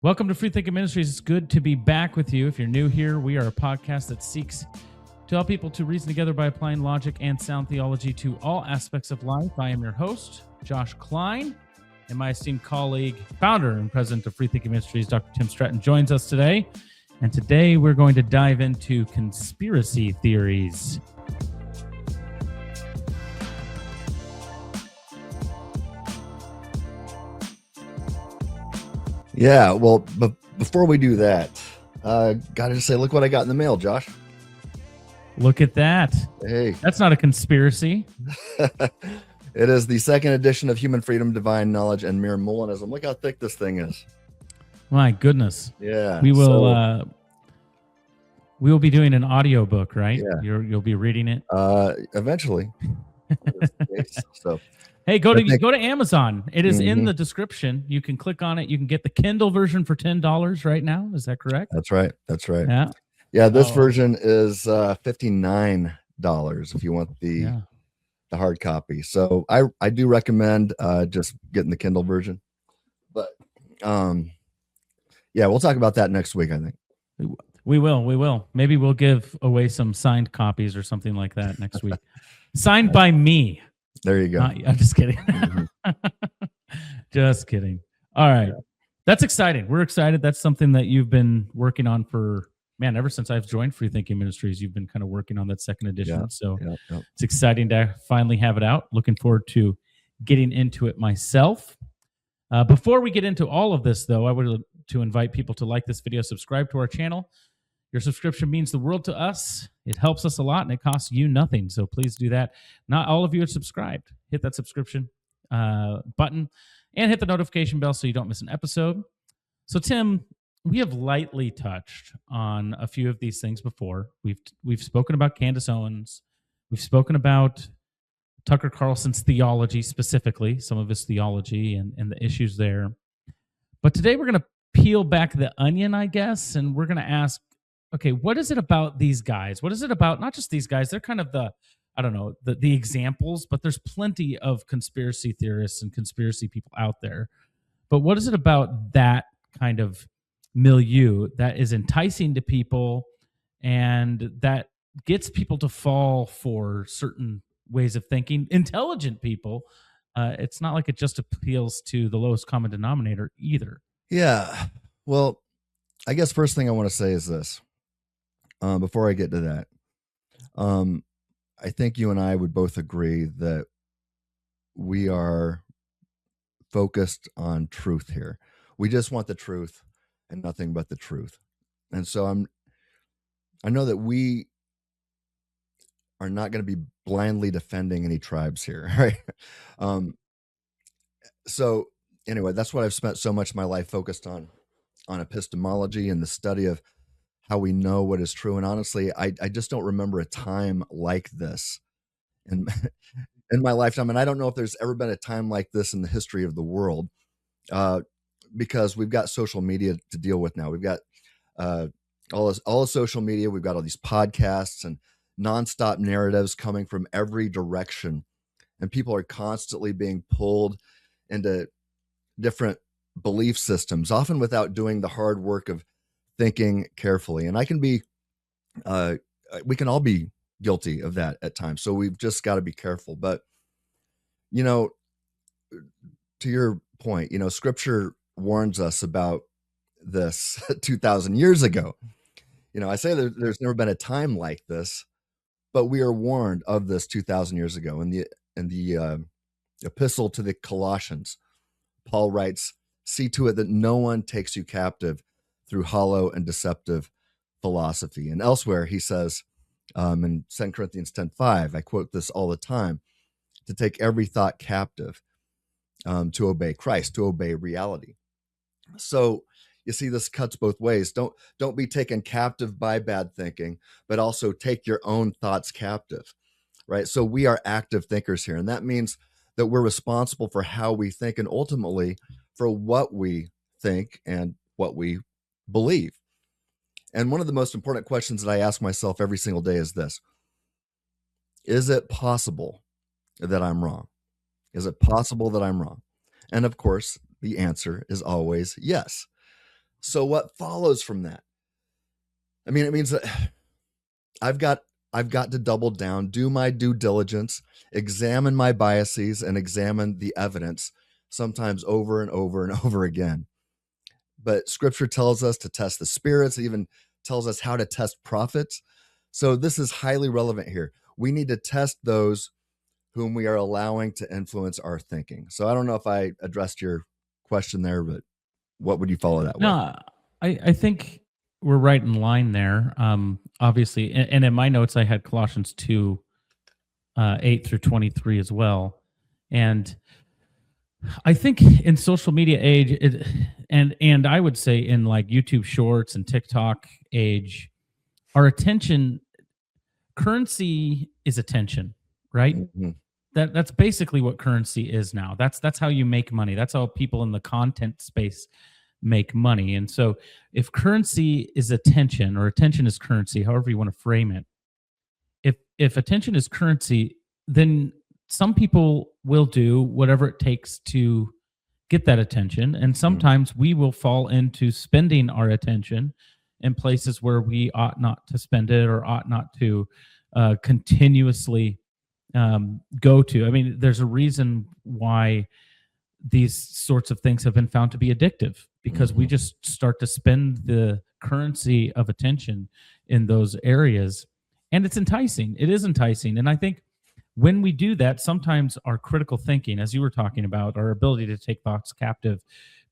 Welcome to FreeThinking Ministries. It's good to be back with you. If you're new here, we are a podcast that seeks to help people to reason together by applying logic and sound theology to all aspects of life. I am your host, Josh Klein, and my esteemed colleague, founder and president of FreeThinking Ministries, Dr. Tim Stratton, joins us today. And today we're going to dive into conspiracy theories. Yeah, well, but before we do that, gotta just say, look what I got in the mail, Josh. Look at that. Hey. That's not a conspiracy. It is the second edition of Human Freedom, Divine Knowledge, and Mere Molinism. Look how thick this thing is. My goodness. Yeah. We will we will be doing an audio book, right? Yeah. You'll be reading it. Eventually. So hey, go to Amazon. It is in the description. You can click on it. You can get the Kindle version for $10 right now. Is that correct? That's right. That's right. Yeah. Yeah. This version is $59 if you want the hard copy. So I do recommend just getting the Kindle version. But yeah, we'll talk about that next week, I think. We will. Maybe we'll give away some signed copies or something like that next week. Signed by me. There you go. I'm just kidding. Just kidding. All right. Yeah. That's exciting. We're excited. That's something that you've been working on for, ever since I've joined FreeThinking Ministries. You've been kind of working on that second edition. Yeah, so It's exciting to finally have it out. Looking forward to getting into it myself. Before we get into all of this, though, I would to invite people to like this video, subscribe to our channel. Your subscription means the world to us. It helps us a lot, and it costs you nothing. So please do that. Not all of you are subscribed. Hit that subscription button and hit the notification bell so you don't miss an episode. So, Tim, we have lightly touched on a few of these things before. We've spoken about Candace Owens. We've spoken about Tucker Carlson's theology, specifically, some of his theology and the issues there. But today we're going to peel back the onion, I guess, and we're going to ask, okay, what is it about these guys? What is it about, not just these guys, they're kind of the examples, but there's plenty of conspiracy theorists and conspiracy people out there. But what is it about that kind of milieu that is enticing to people and that gets people to fall for certain ways of thinking? Intelligent people. It's not like it just appeals to the lowest common denominator either. Yeah. Well, I guess first thing I want to say is this. Before I get to that, I think you and I would both agree that we are focused on truth here. We just want the truth and nothing but the truth. And so I know that we are not going to be blindly defending any tribes here, right? So anyway, that's what I've spent so much of my life focused on epistemology and the study of how we know what is true. And honestly, I just don't remember a time like this in my lifetime. And I don't know if there's ever been a time like this in the history of the world, because we've got social media to deal with now. We've got all the social media. We've got all these podcasts and nonstop narratives coming from every direction. And people are constantly being pulled into different belief systems, often without doing the hard work of thinking carefully. And we can all be guilty of that at times. So we've just got to be careful. But, to your point, Scripture warns us about this 2,000 years ago. I say that there's never been a time like this, but we are warned of this 2,000 years ago. In the epistle to the Colossians, Paul writes, "See to it that no one takes you captive through hollow and deceptive philosophy." And elsewhere, he says in 2 Corinthians 10:5, I quote this all the time, to take every thought captive to obey Christ, to obey reality. So you see, this cuts both ways. Don't be taken captive by bad thinking, but also take your own thoughts captive, right? So we are active thinkers here, and that means that we're responsible for how we think and ultimately for what we think and what we believe. And one of the most important questions that I ask myself every single day is this: is it possible that I'm wrong? Is it possible that I'm wrong? And of course, the answer is always yes. So what follows from that? I mean, it means that I've got to double down, do my due diligence, examine my biases, and examine the evidence, sometimes over and over and over again. But Scripture tells us to test the spirits, it even tells us how to test prophets. So this is highly relevant here. We need to test those whom we are allowing to influence our thinking. So I don't know if I addressed your question there, but what would you follow that with? No, I think we're right in line there. Obviously, and in my notes, I had Colossians 2, 8 through 23 as well. And I think in social media age, and I would say in like YouTube Shorts and TikTok age, our attention currency is attention, right? Mhm. That's basically what currency is now. That's how you make money. That's how people in the content space make money. And so if currency is attention, or attention is currency, however you want to frame it, if attention is currency, then some people will do whatever it takes to get that attention. And sometimes we will fall into spending our attention in places where we ought not to spend it, or ought not to continuously go to. I mean, there's a reason why these sorts of things have been found to be addictive, because we just start to spend the currency of attention in those areas. And it's enticing. It is enticing. And I think when we do that, sometimes our critical thinking, as you were talking about, our ability to take thoughts captive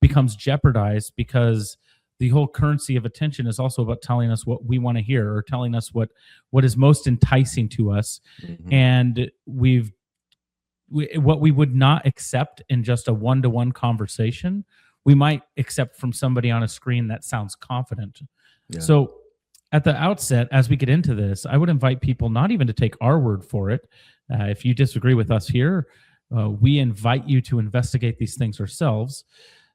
becomes jeopardized, because the whole currency of attention is also about telling us what we want to hear, or telling us what is most enticing to us. And what we would not accept in just a one-to-one conversation, we might accept from somebody on a screen that sounds confident. Yeah. So at the outset, as we get into this, I would invite people not even to take our word for it. If you disagree with us here, we invite you to investigate these things yourselves.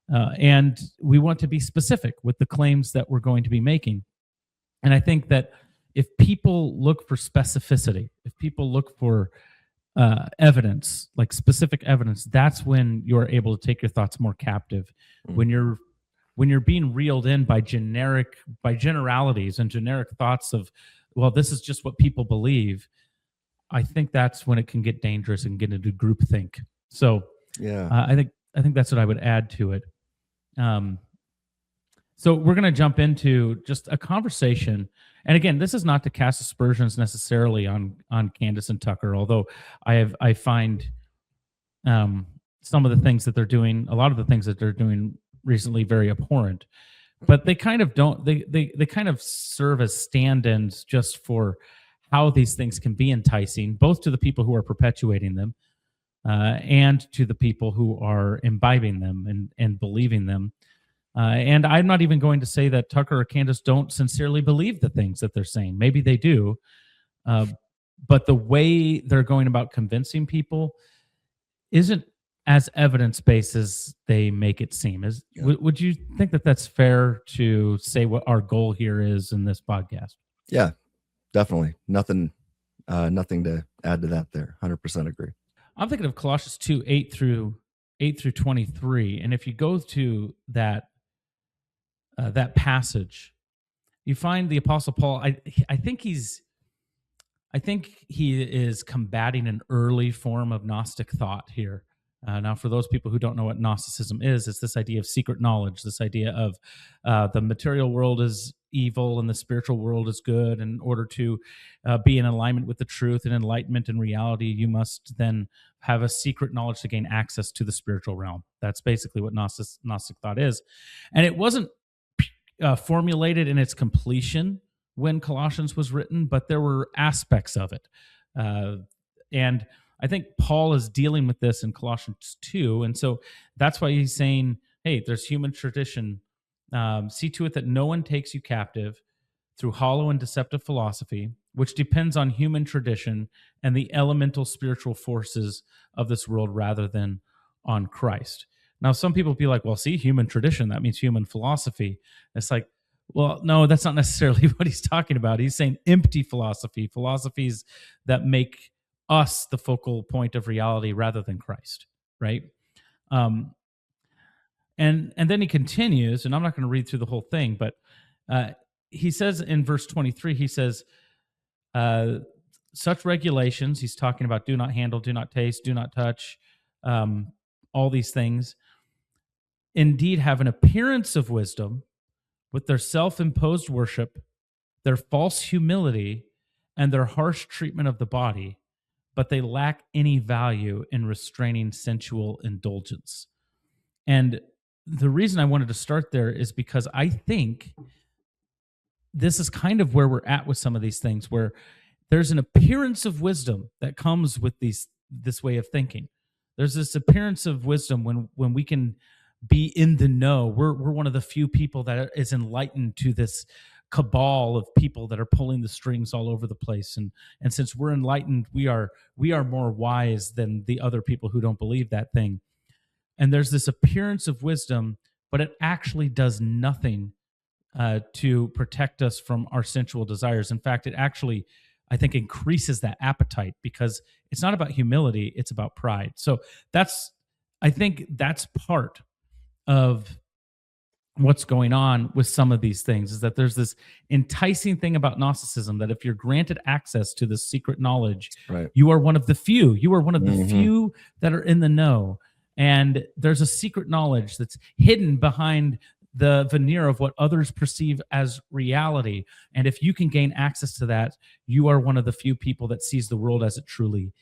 And we want to be specific with the claims that we're going to be making. And I think that if people look for specificity, if people look for evidence, like specific evidence, that's when you're able to take your thoughts more captive. When you're being reeled in by generalities and generic thoughts of, well, this is just what people believe, I think that's when it can get dangerous and get into groupthink. So yeah, I think that's what I would add to it. So we're going to jump into just a conversation. And again, this is not to cast aspersions necessarily on Candace and Tucker, although I find some of the things that they're doing, a lot of the things that they're doing recently, very abhorrent. But they kind of don't. They kind of serve as stand-ins just for how these things can be enticing, both to the people who are perpetuating them and to the people who are imbibing them and believing them. And I'm not even going to say that Tucker or Candace don't sincerely believe the things that they're saying. Maybe they do. But the way they're going about convincing people isn't as evidence-based as they make it seem. Would you think that that's fair to say what our goal here is in this podcast? Yeah, definitely. Nothing to add to that there. 100% agree. I'm thinking of Colossians 2, 8 through 23. And if you go to that passage, you find the Apostle Paul. I think he is combating an early form of Gnostic thought here. Now, for those people who don't know what Gnosticism is, it's this idea of secret knowledge, this idea of the material world is evil and the spiritual world is good. And in order to be in alignment with the truth and enlightenment and reality, you must then have a secret knowledge to gain access to the spiritual realm. That's basically what Gnostic thought is. And it wasn't formulated in its completion when Colossians was written, but there were aspects of it. And I think Paul is dealing with this in Colossians 2. And so that's why he's saying, hey, there's human tradition. See to it that no one takes you captive through hollow and deceptive philosophy, which depends on human tradition and the elemental spiritual forces of this world rather than on Christ. Now, some people will be like, well, see, human tradition, that means human philosophy. It's like, well, no, that's not necessarily what he's talking about. He's saying empty philosophy, philosophies that make us the focal point of reality rather than Christ, right? And then he continues, and I'm not going to read through the whole thing, but he says in verse 23, he says, such regulations, he's talking about do not handle, do not taste, do not touch, all these things, indeed have an appearance of wisdom with their self-imposed worship, their false humility, and their harsh treatment of the body, but they lack any value in restraining sensual indulgence. And the reason I wanted to start there is because I think this is kind of where we're at with some of these things, where there's an appearance of wisdom that comes with this way of thinking. There's this appearance of wisdom when we can be in the know. We're one of the few people that is enlightened to this cabal of people that are pulling the strings all over the place. And since we're enlightened, we are more wise than the other people who don't believe that thing. And there's this appearance of wisdom, but it actually does nothing to protect us from our sensual desires. In fact, it actually, I think, increases that appetite, because it's not about humility, it's about pride. So I think that's part of what's going on with some of these things, is that there's this enticing thing about Gnosticism that if you're granted access to this secret knowledge, Right. you are one of the few. You are one of the few that are in the know. And there's a secret knowledge that's hidden behind the veneer of what others perceive as reality. And if you can gain access to that, you are one of the few people that sees the world as it truly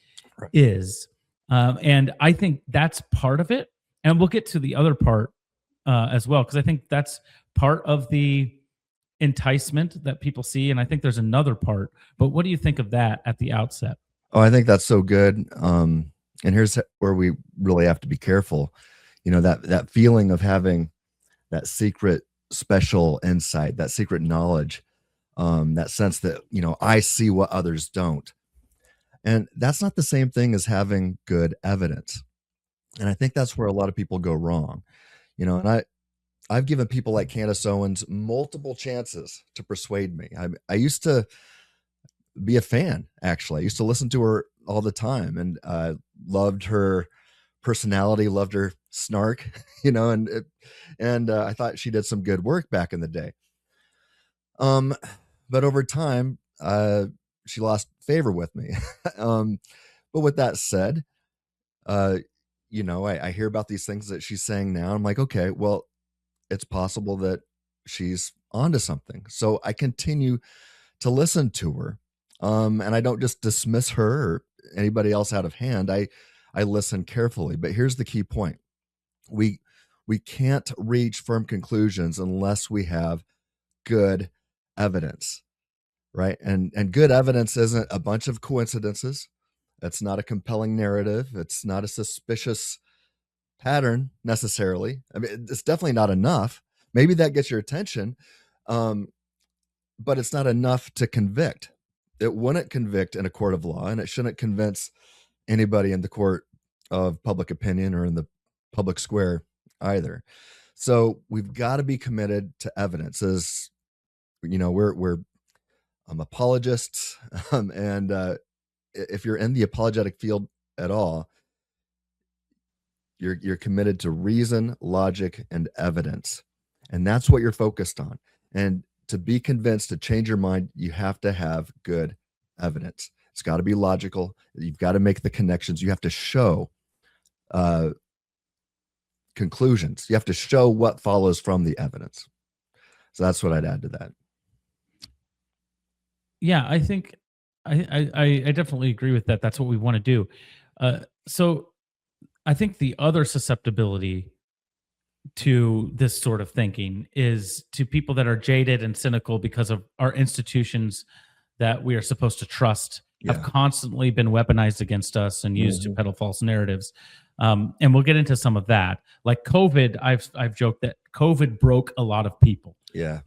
is. And I think that's part of it. And we'll get to the other part as well, because I think that's part of the enticement that people see. And I think there's another part. But what do you think of that at the outset? Oh, I think that's so good. And here's where we really have to be careful. That feeling of having that secret special insight, that secret knowledge, that sense that, I see what others don't. And that's not the same thing as having good evidence. And I think that's where a lot of people go wrong. And I've given people like Candace Owens multiple chances to persuade me. I used to be a fan, actually. I used to listen to her all the time, and loved her personality, loved her snark, and I thought she did some good work back in the day. But over time, she lost favor with me. But with that said, I hear about these things that she's saying now. I'm like, okay, well, it's possible that she's onto something. So I continue to listen to her. And I don't just dismiss her or anybody else out of hand. I listen carefully. But here's the key point. We can't reach firm conclusions unless we have good evidence, right? And good evidence isn't a bunch of coincidences. It's not a compelling narrative. It's not a suspicious pattern necessarily. I mean, it's definitely not enough. Maybe that gets your attention, but it's not enough to convict. It wouldn't convict in a court of law, and it shouldn't convince anybody in the court of public opinion or in the public square either. So we've got to be committed to evidence. As we're apologists, and if you're in the apologetic field at all, you're committed to reason, logic, and evidence, and that's what you're focused on. And to be convinced, to change your mind, you have to have good evidence. It's got to be logical. You've got to make the connections. You have to show conclusions. You have to show what follows from the evidence. So that's what I'd add to that. Yeah, I think I definitely agree with that. That's what we want to do. So I think the other susceptibility to this sort of thinking is to people that are jaded and cynical because of our institutions that we are supposed to trust have constantly been weaponized against us and used to peddle false narratives. And we'll get into some of that. Like COVID, I've joked that COVID broke a lot of people. Yeah.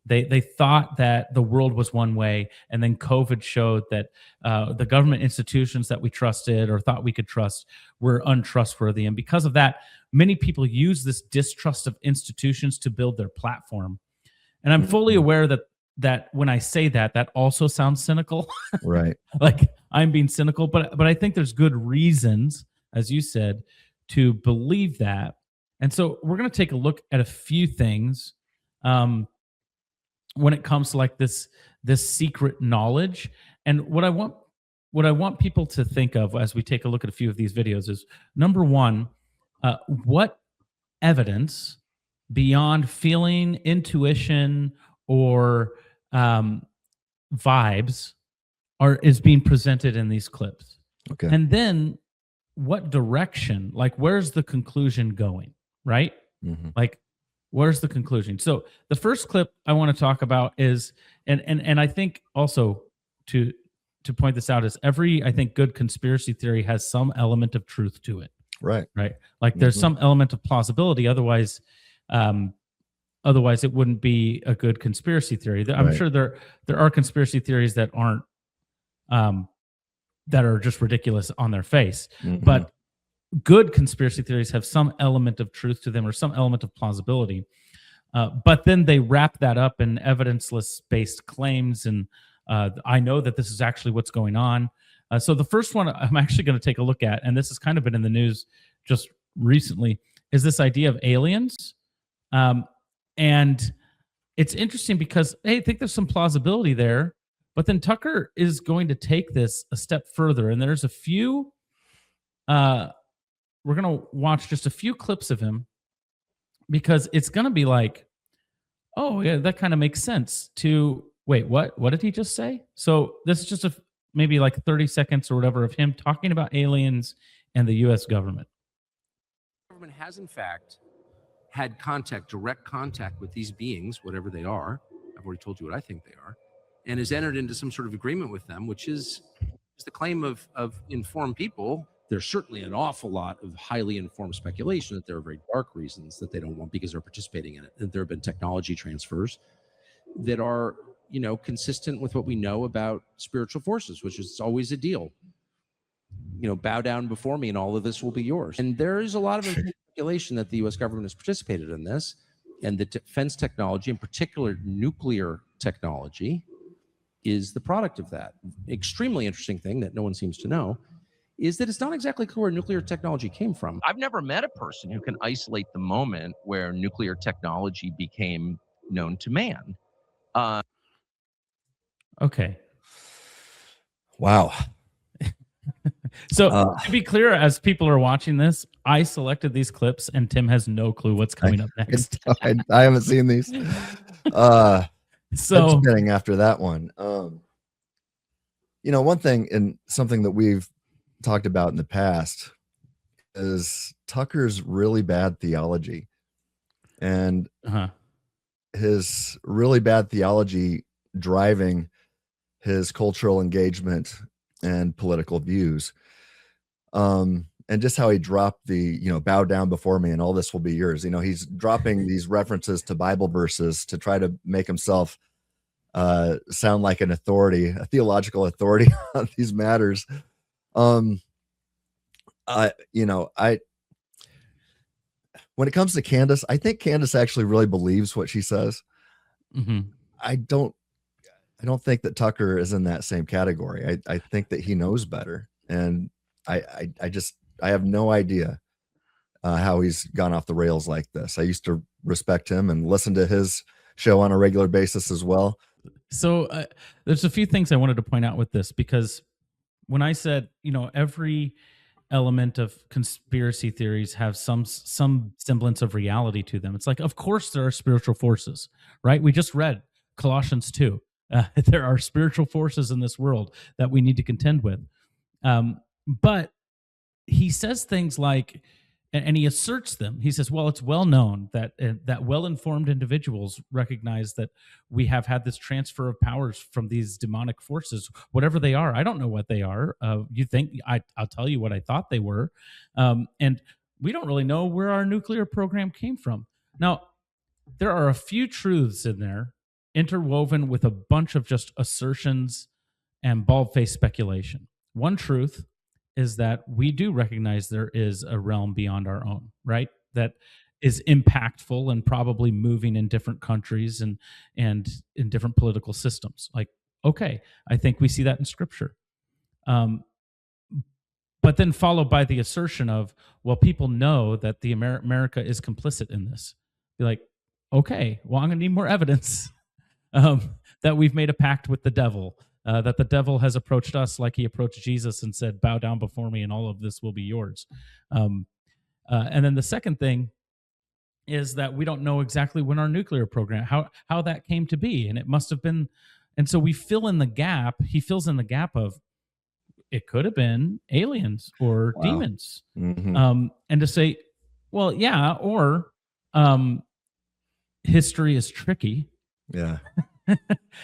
They thought that the world was one way, and then COVID showed that the government institutions that we trusted or thought we could trust were untrustworthy. And because of that, many people use this distrust of institutions to build their platform. And I'm fully aware that when I say that also sounds cynical. Right. Like I'm being cynical, but I think there's good reasons, as you said, to believe that. And so we're going to take a look at a few things when it comes to like this secret knowledge. And what I want people to think of as we take a look at a few of these videos is, number one, what evidence beyond feeling, intuition, or vibes is being presented in these clips. Okay. And then what direction, like where's the conclusion going, right? Mm-hmm. Like where's the conclusion? So the first clip I want to talk about is, and I think also to point this out, is I think good conspiracy theory has some element of truth to it. Right. Like there's some element of plausibility. Otherwise it wouldn't be a good conspiracy theory. I'm sure there are conspiracy theories that aren't, that are just ridiculous on their face. Mm-hmm. But good conspiracy theories have some element of truth to them or some element of plausibility. But then they wrap that up in evidenceless-based claims, and I know that this is actually what's going on. So the first one I'm actually going to take a look at, and this has kind of been in the news just recently, is this idea of aliens. And it's interesting because, hey, I think there's some plausibility there, but then Tucker is going to take this a step further. And there's a few, we're going to watch just a few clips of him, because it's going to be like, oh, yeah, that kind of makes sense to, wait, what did he just say? So this is just maybe like 30 seconds or whatever of him talking about aliens and the U.S. government. The government has, in fact, had direct contact with these beings, whatever they are. I've already told you what I think they are, and has entered into some sort of agreement with them, which is the claim of informed people. There's certainly an awful lot of highly informed speculation that there are very dark reasons that they don't want because they're participating in it. That there have been technology transfers that are, consistent with what we know about spiritual forces, which is always a deal. Bow down before me and all of this will be yours. And there is a lot of speculation that the U.S. government has participated in this, and the defense technology, in particular nuclear technology, is the product of that. Extremely interesting thing that no one seems to know is that it's not exactly clear where nuclear technology came from. I've never met a person who can isolate the moment where nuclear technology became known to man. Okay. Wow. So to be clear, as people are watching this, I selected these clips and Tim has no clue what's coming up next. I haven't seen these. So getting after that one. One thing, and something that we've talked about in the past, is Tucker's really bad theology. And his really bad theology driving his cultural engagement and political views. And just how he dropped the, bow down before me and all this will be yours. He's dropping these references to Bible verses to try to make himself sound like an authority, a theological authority on these matters. When it comes to Candace, I think Candace actually really believes what she says. Mm-hmm. I don't think that Tucker is in that same category. I think that he knows better. And I have no idea how he's gone off the rails like this. I used to respect him and listen to his show on a regular basis as well. So there's a few things I wanted to point out with this, because when I said, every element of conspiracy theories have some semblance of reality to them. It's like, of course there are spiritual forces, right? We just read Colossians 2. There are spiritual forces in this world that we need to contend with. But he says things like, and he asserts them. He says, well, it's well known that well-informed individuals recognize that we have had this transfer of powers from these demonic forces, whatever they are. I don't know what they are. You think I'll tell you what I thought they were. And we don't really know where our nuclear program came from. Now, there are a few truths in there interwoven with a bunch of just assertions and bald-faced speculation. One truth is that we do recognize there is a realm beyond our own, right? That is impactful and probably moving in different countries and in different political systems. Like, okay, I think we see that in Scripture. But but then followed by the assertion of, well, people know that the America is complicit in this. Be like, okay, well, I'm going to need more evidence that we've made a pact with the devil, that the devil has approached us like he approached Jesus and said, bow down before me and all of this will be yours. And then the second thing is that we don't know exactly when our nuclear program, how that came to be. And it must have been, and so we fill in the gap. He fills in the gap of, it could have been aliens or demons. Mm-hmm. And to say, well, yeah, or history is tricky. Yeah.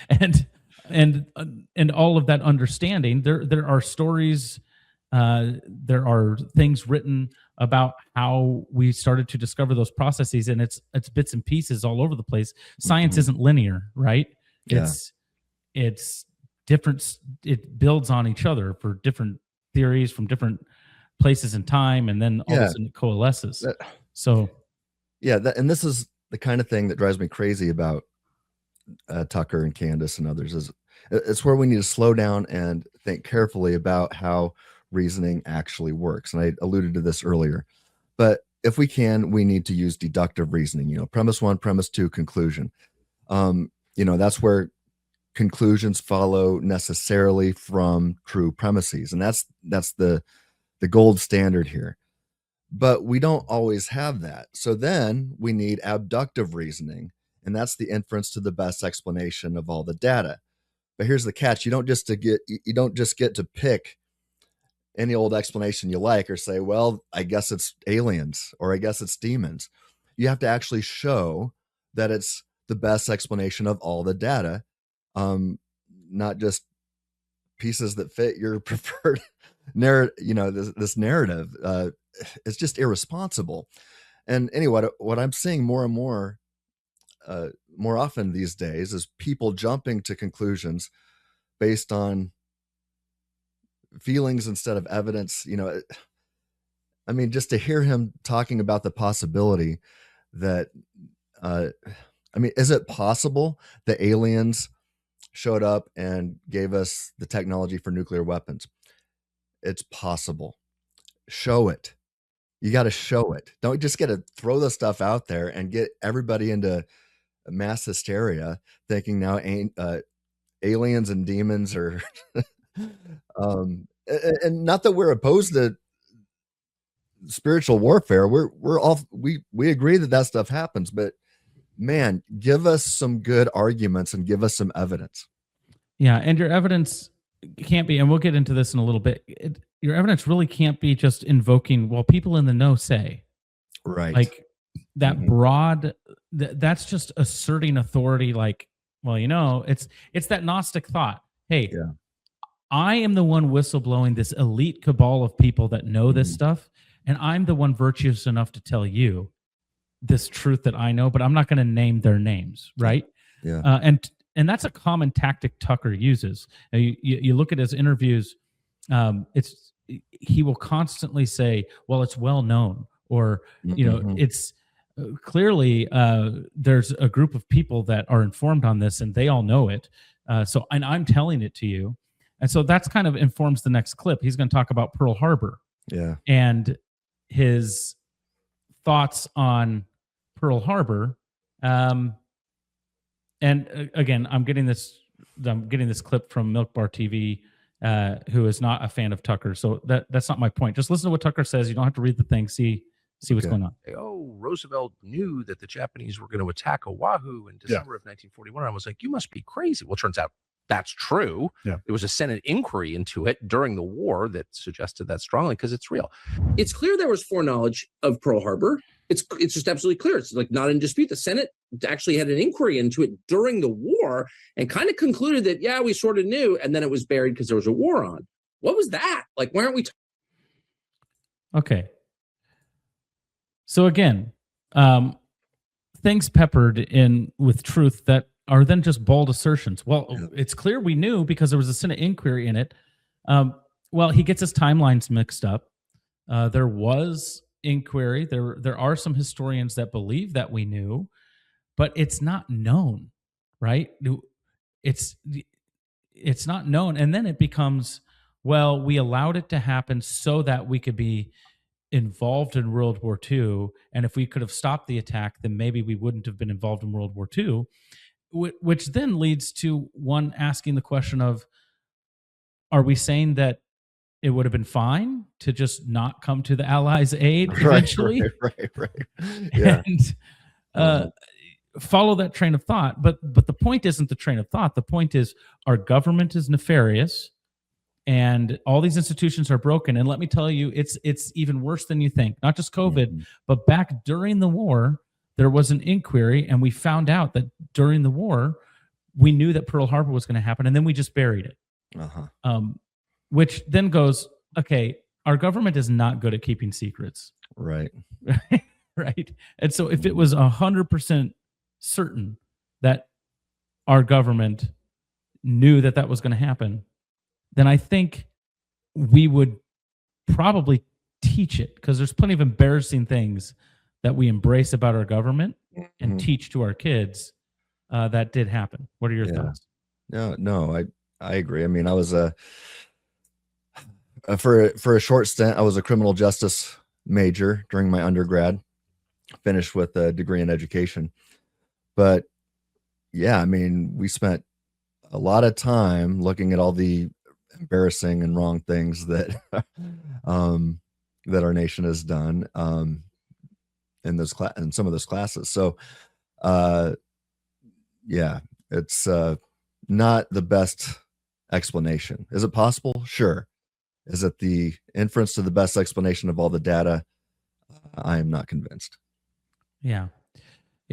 and all of that understanding, there are stories, there are things written about how we started to discover those processes, and it's bits and pieces all over the place. Science isn't linear, right? Yeah. It's different. It builds on each other for different theories from different places and time, and then all of a sudden it coalesces. And this is the kind of thing that drives me crazy about Tucker and Candace and others. Is it's where we need to slow down and think carefully about how reasoning actually works. And I alluded to this earlier, but if we can, we need to use deductive reasoning. Premise 1, premise 2, conclusion. That's where conclusions follow necessarily from true premises, and that's the gold standard here. But we don't always have that. So then we need abductive reasoning, and that's the inference to the best explanation of all the data. But here's the catch: you don't just get to pick any old explanation you like, or say, well, I guess it's aliens, or I guess it's demons. You have to actually show that it's the best explanation of all the data, not just pieces that fit your preferred narrative. This narrative, it's just irresponsible. And anyway, what I'm seeing more and more often these days is people jumping to conclusions based on feelings instead of evidence. Just to hear him talking about the possibility that, is it possible that aliens showed up and gave us the technology for nuclear weapons? It's possible. Show it. You got to show it. Don't just get to throw the stuff out there and get everybody into mass hysteria thinking now aliens and demons are and not that we're opposed to spiritual warfare. We agree that stuff happens, but man, give us some good arguments and give us some evidence. Yeah, and your evidence can't be, and we'll get into this in a little bit, your evidence really can't be just invoking, well, people in the know say. Right. Like that broad, that's just asserting authority, like, well, it's that Gnostic thought. Hey, I am the one whistleblowing this elite cabal of people that know this stuff, and I'm the one virtuous enough to tell you this truth that I know, but I'm not going to name their names, right? Yeah. And that's a common tactic Tucker uses. You look at his interviews, he will constantly say, well, it's well known, or it's clearly there's a group of people that are informed on this and they all know it. And I'm telling it to you. And so that's kind of informs the next clip. He's going to talk about Pearl Harbor. Yeah. And his thoughts on Pearl Harbor. And again, I'm getting this clip from Milk Bar TV, who is not a fan of Tucker. So that's not my point. Just listen to what Tucker says. You don't have to read the thing. See what's going on. Oh, Roosevelt knew that the Japanese were going to attack Oahu in December of 1941. I was like, you must be crazy. Well, it turns out that's true. Yeah. There was a Senate inquiry into it during the war that suggested that strongly because it's real. It's clear there was foreknowledge of Pearl Harbor. It's just absolutely clear. It's like not in dispute. The Senate actually had an inquiry into it during the war and kind of concluded that, yeah, we sort of knew. And then it was buried because there was a war on. What was that? Like, why aren't we? Okay. So again, things peppered in with truth that are then just bald assertions. Well, it's clear we knew because there was a Senate inquiry in it. Well, he gets his timelines mixed up. There was inquiry. There are some historians that believe that we knew, but it's not known, right? It's not known. And then it becomes, well, we allowed it to happen so that we could be involved in World War II. And if we could have stopped the attack, then maybe we wouldn't have been involved in World War II, which then leads to one asking the question of, are we saying that it would have been fine to just not come to the Allies' aid eventually? Right. Yeah. And follow that train of thought. But the point isn't the train of thought. The point is our government is nefarious and all these institutions are broken. And let me tell you, it's even worse than you think. Not just COVID, but back during the war, there was an inquiry, and we found out that during the war, we knew that Pearl Harbor was going to happen, and then we just buried it. Which then goes, okay, our government is not good at keeping secrets. Right. Right. And so if it was 100% certain that our government knew that that was going to happen, then I think we would probably teach it, because there's plenty of embarrassing things that we embrace about our government and teach to our kids that did happen. What are your thoughts? No, I agree. I mean, I was for a short stint, I was a criminal justice major during my undergrad, finished with a degree in education. But yeah, I mean, we spent a lot of time looking at all the embarrassing and wrong things that that our nation has done in some of those classes. So yeah, it's not the best explanation. Is it possible? Sure. Is it the inference to the best explanation of all the data? I am not convinced. Yeah.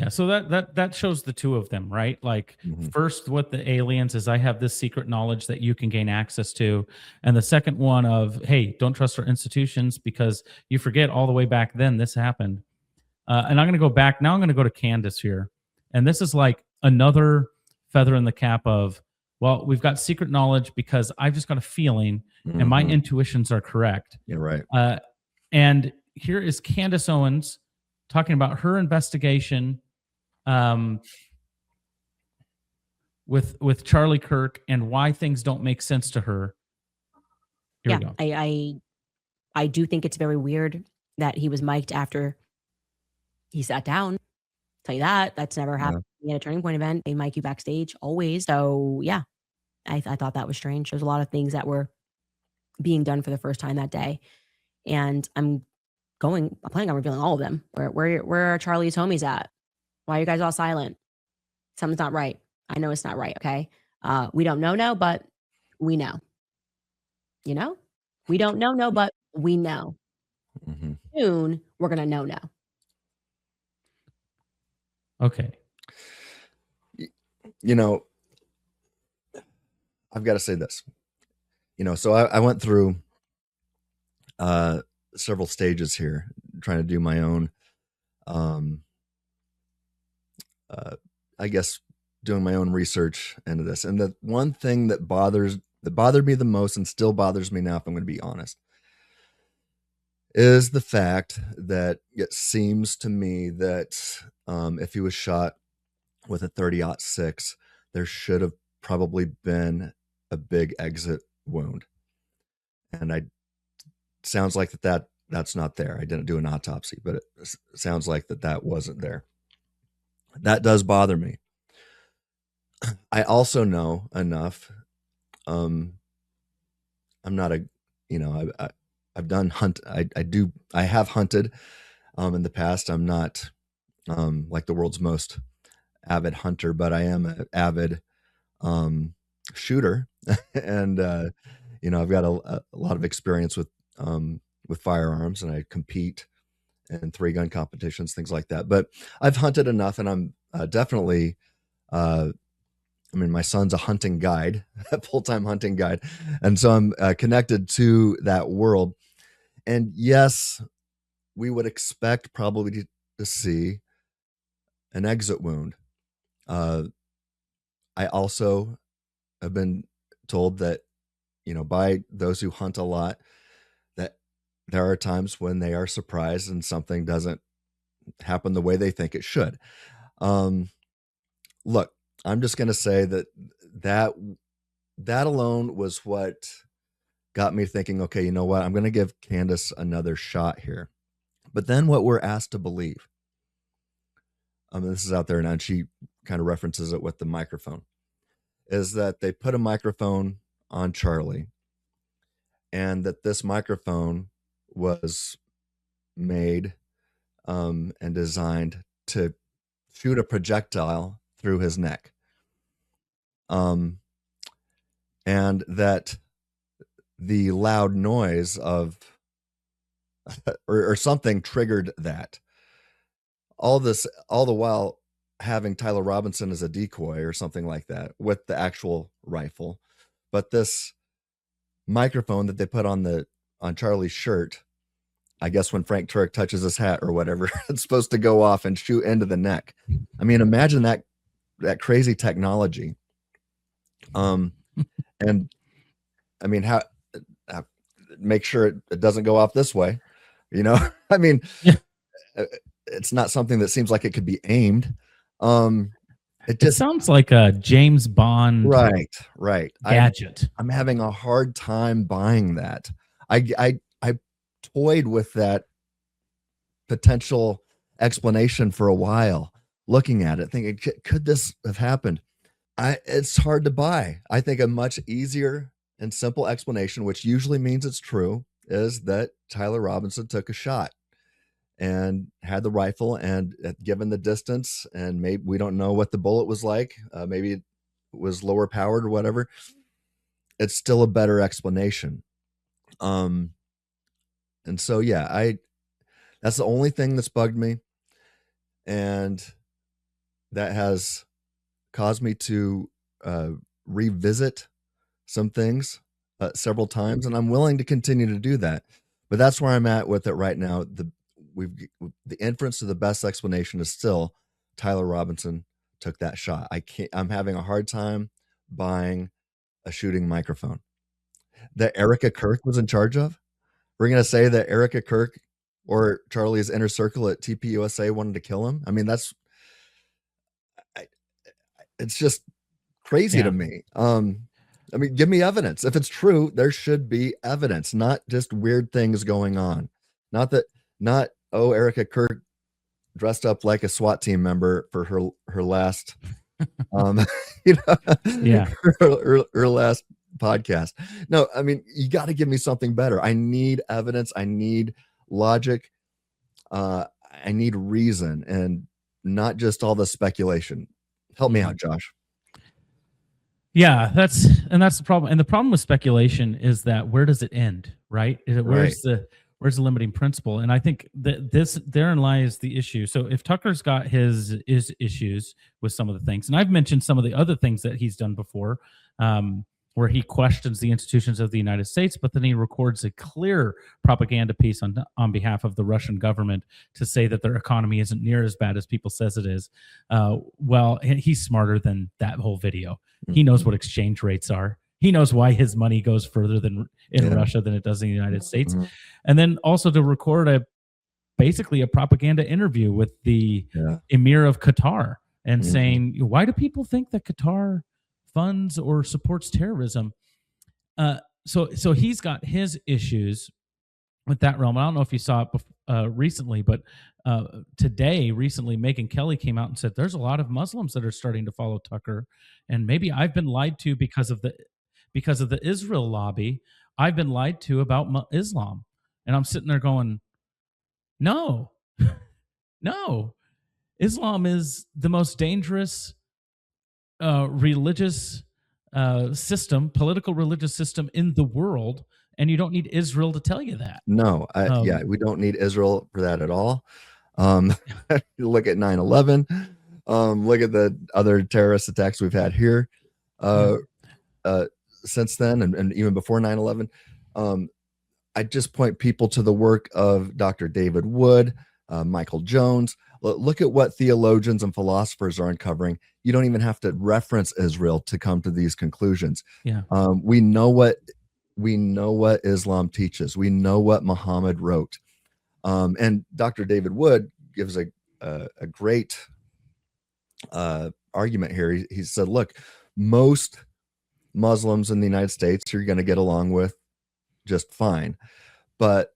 So that shows the two of them, right? Like first, what the aliens is, I have this secret knowledge that you can gain access to. And the second one of, hey, don't trust our institutions, because you forget all the way back then this happened. And I'm going to go back. Now I'm going to go to Candace here. And this is like another feather in the cap of, well, we've got secret knowledge because I've just got a feeling and my intuitions are correct. Yeah, right. And here is Candace Owens talking about her investigation with Charlie Kirk and why things don't make sense to her. Here we go. I do think it's very weird that he was mic'd after he sat down. Tell you that. That's never happened at a Turning Point event. They mic you backstage always. So yeah, I thought that was strange. There's a lot of things that were being done for the first time that day. And I'm planning on revealing all of them. Where are Charlie's homies at? Why are you guys all silent? Something's not right. I know it's not right, okay? We don't know now, but we know. You know? We don't know, but we know. Soon, we're going to know now. Okay. You know, I've got to say this. You know, so I went through several stages here, trying to do my own, I guess, doing my own research into this. And the one thing that bothered me the most, and still bothers me now, if I'm going to be honest, is the fact that it seems to me that if he was shot with a 30-06, there should have probably been a big exit wound. And sounds like that's not there. I didn't do an autopsy, but it sounds like that wasn't there. That does bother me. I also know enough. I'm not a, I've done I have hunted in the past. I'm not like the world's most avid hunter, but I am an avid shooter. And I've got a lot of experience with firearms, and I compete in 3-gun competitions, things like that. But I've hunted enough, and I'm definitely my son's a hunting guide, a full-time hunting guide. And so I'm connected to that world. And yes, we would expect probably to see an exit wound. I also have been told that, by those who hunt a lot, that there are times when they are surprised and something doesn't happen the way they think it should. Look, I'm just going to say that alone was what got me thinking, okay, you know what? I'm going to give Candace another shot here. But then what we're asked to believe, this is out there now, and she kind of references it with the microphone, is that they put a microphone on Charlie, and that this microphone was made and designed to shoot a projectile through his neck. And that the loud noise of or something triggered that. All the while having Tyler Robinson as a decoy or something like that with the actual rifle. But this microphone that they put on Charlie's shirt, I guess when Frank Turek touches his hat or whatever, it's supposed to go off and shoot into the neck. I mean, imagine that crazy technology. And I mean, how make sure it doesn't go off this way, you know? I mean, it's not something that seems like it could be aimed. It sounds like a James Bond right gadget. I'm having a hard time buying that. I toyed with that potential explanation for a while, looking at it, thinking, could this have happened? It's hard to buy. I think a much easier and simple explanation, which usually means it's true, is that Tyler Robinson took a shot and had the rifle, and given the distance, and maybe we don't know what the bullet was like, maybe it was lower powered or whatever, it's still a better explanation. And so, yeah, that's the only thing that's bugged me, and that has caused me to revisit some things several times, and I'm willing to continue to do that. But that's where I'm at with it right now. The inference to the best explanation is still Tyler Robinson took that shot. I'm having a hard time buying a shooting microphone that Erica Kirk was in charge of. We're going to say that Erica Kirk or Charlie's inner circle at TPUSA wanted to kill him. I mean, it's just crazy to me. I mean, give me evidence. If it's true, there should be evidence, not just weird things going on. Not Erica Kirk dressed up like a SWAT team member for her last, her last podcast. No, I mean, you got to give me something better. I need evidence. I need logic. I need reason, and not just all the speculation. Help me out, Josh. Yeah, that's the problem. And the problem with speculation is that where does it end, right? Where's the limiting principle? And I think that therein lies the issue. So if Tucker's got his issues with some of the things, and I've mentioned some of the other things that he's done before, where he questions the institutions of the United States, but then he records a clear propaganda piece on behalf of the Russian government to say that their economy isn't near as bad as people says it is. Well, he's smarter than that whole video. He knows what exchange rates are. He knows why his money goes further in Russia than it does in the United States. And then also to record basically a propaganda interview with the Emir of Qatar and saying, why do people think that Qatar funds or supports terrorism? So he's got his issues with that realm. I don't know if you saw it recently, but recently, Megyn Kelly came out and said there's a lot of Muslims that are starting to follow Tucker, and maybe I've been lied to because of the Israel lobby. I've been lied to about Islam, and I'm sitting there going, no, no, Islam is the most dangerous religious system, political religious system in the world, and you don't need Israel to tell you that. No, we don't need Israel for that at all. Look at 9/11. Look at the other terrorist attacks we've had here since then, and even before 9/11. I just point people to the work of Dr. David Wood, Michael Jones. Look at what theologians and philosophers are uncovering. You don't even have to reference Israel to come to these conclusions. Yeah. We know what Islam teaches. We know what Muhammad wrote. And Dr. David Wood gives a great argument here. He said, look, most Muslims in the United States you're going to get along with just fine. But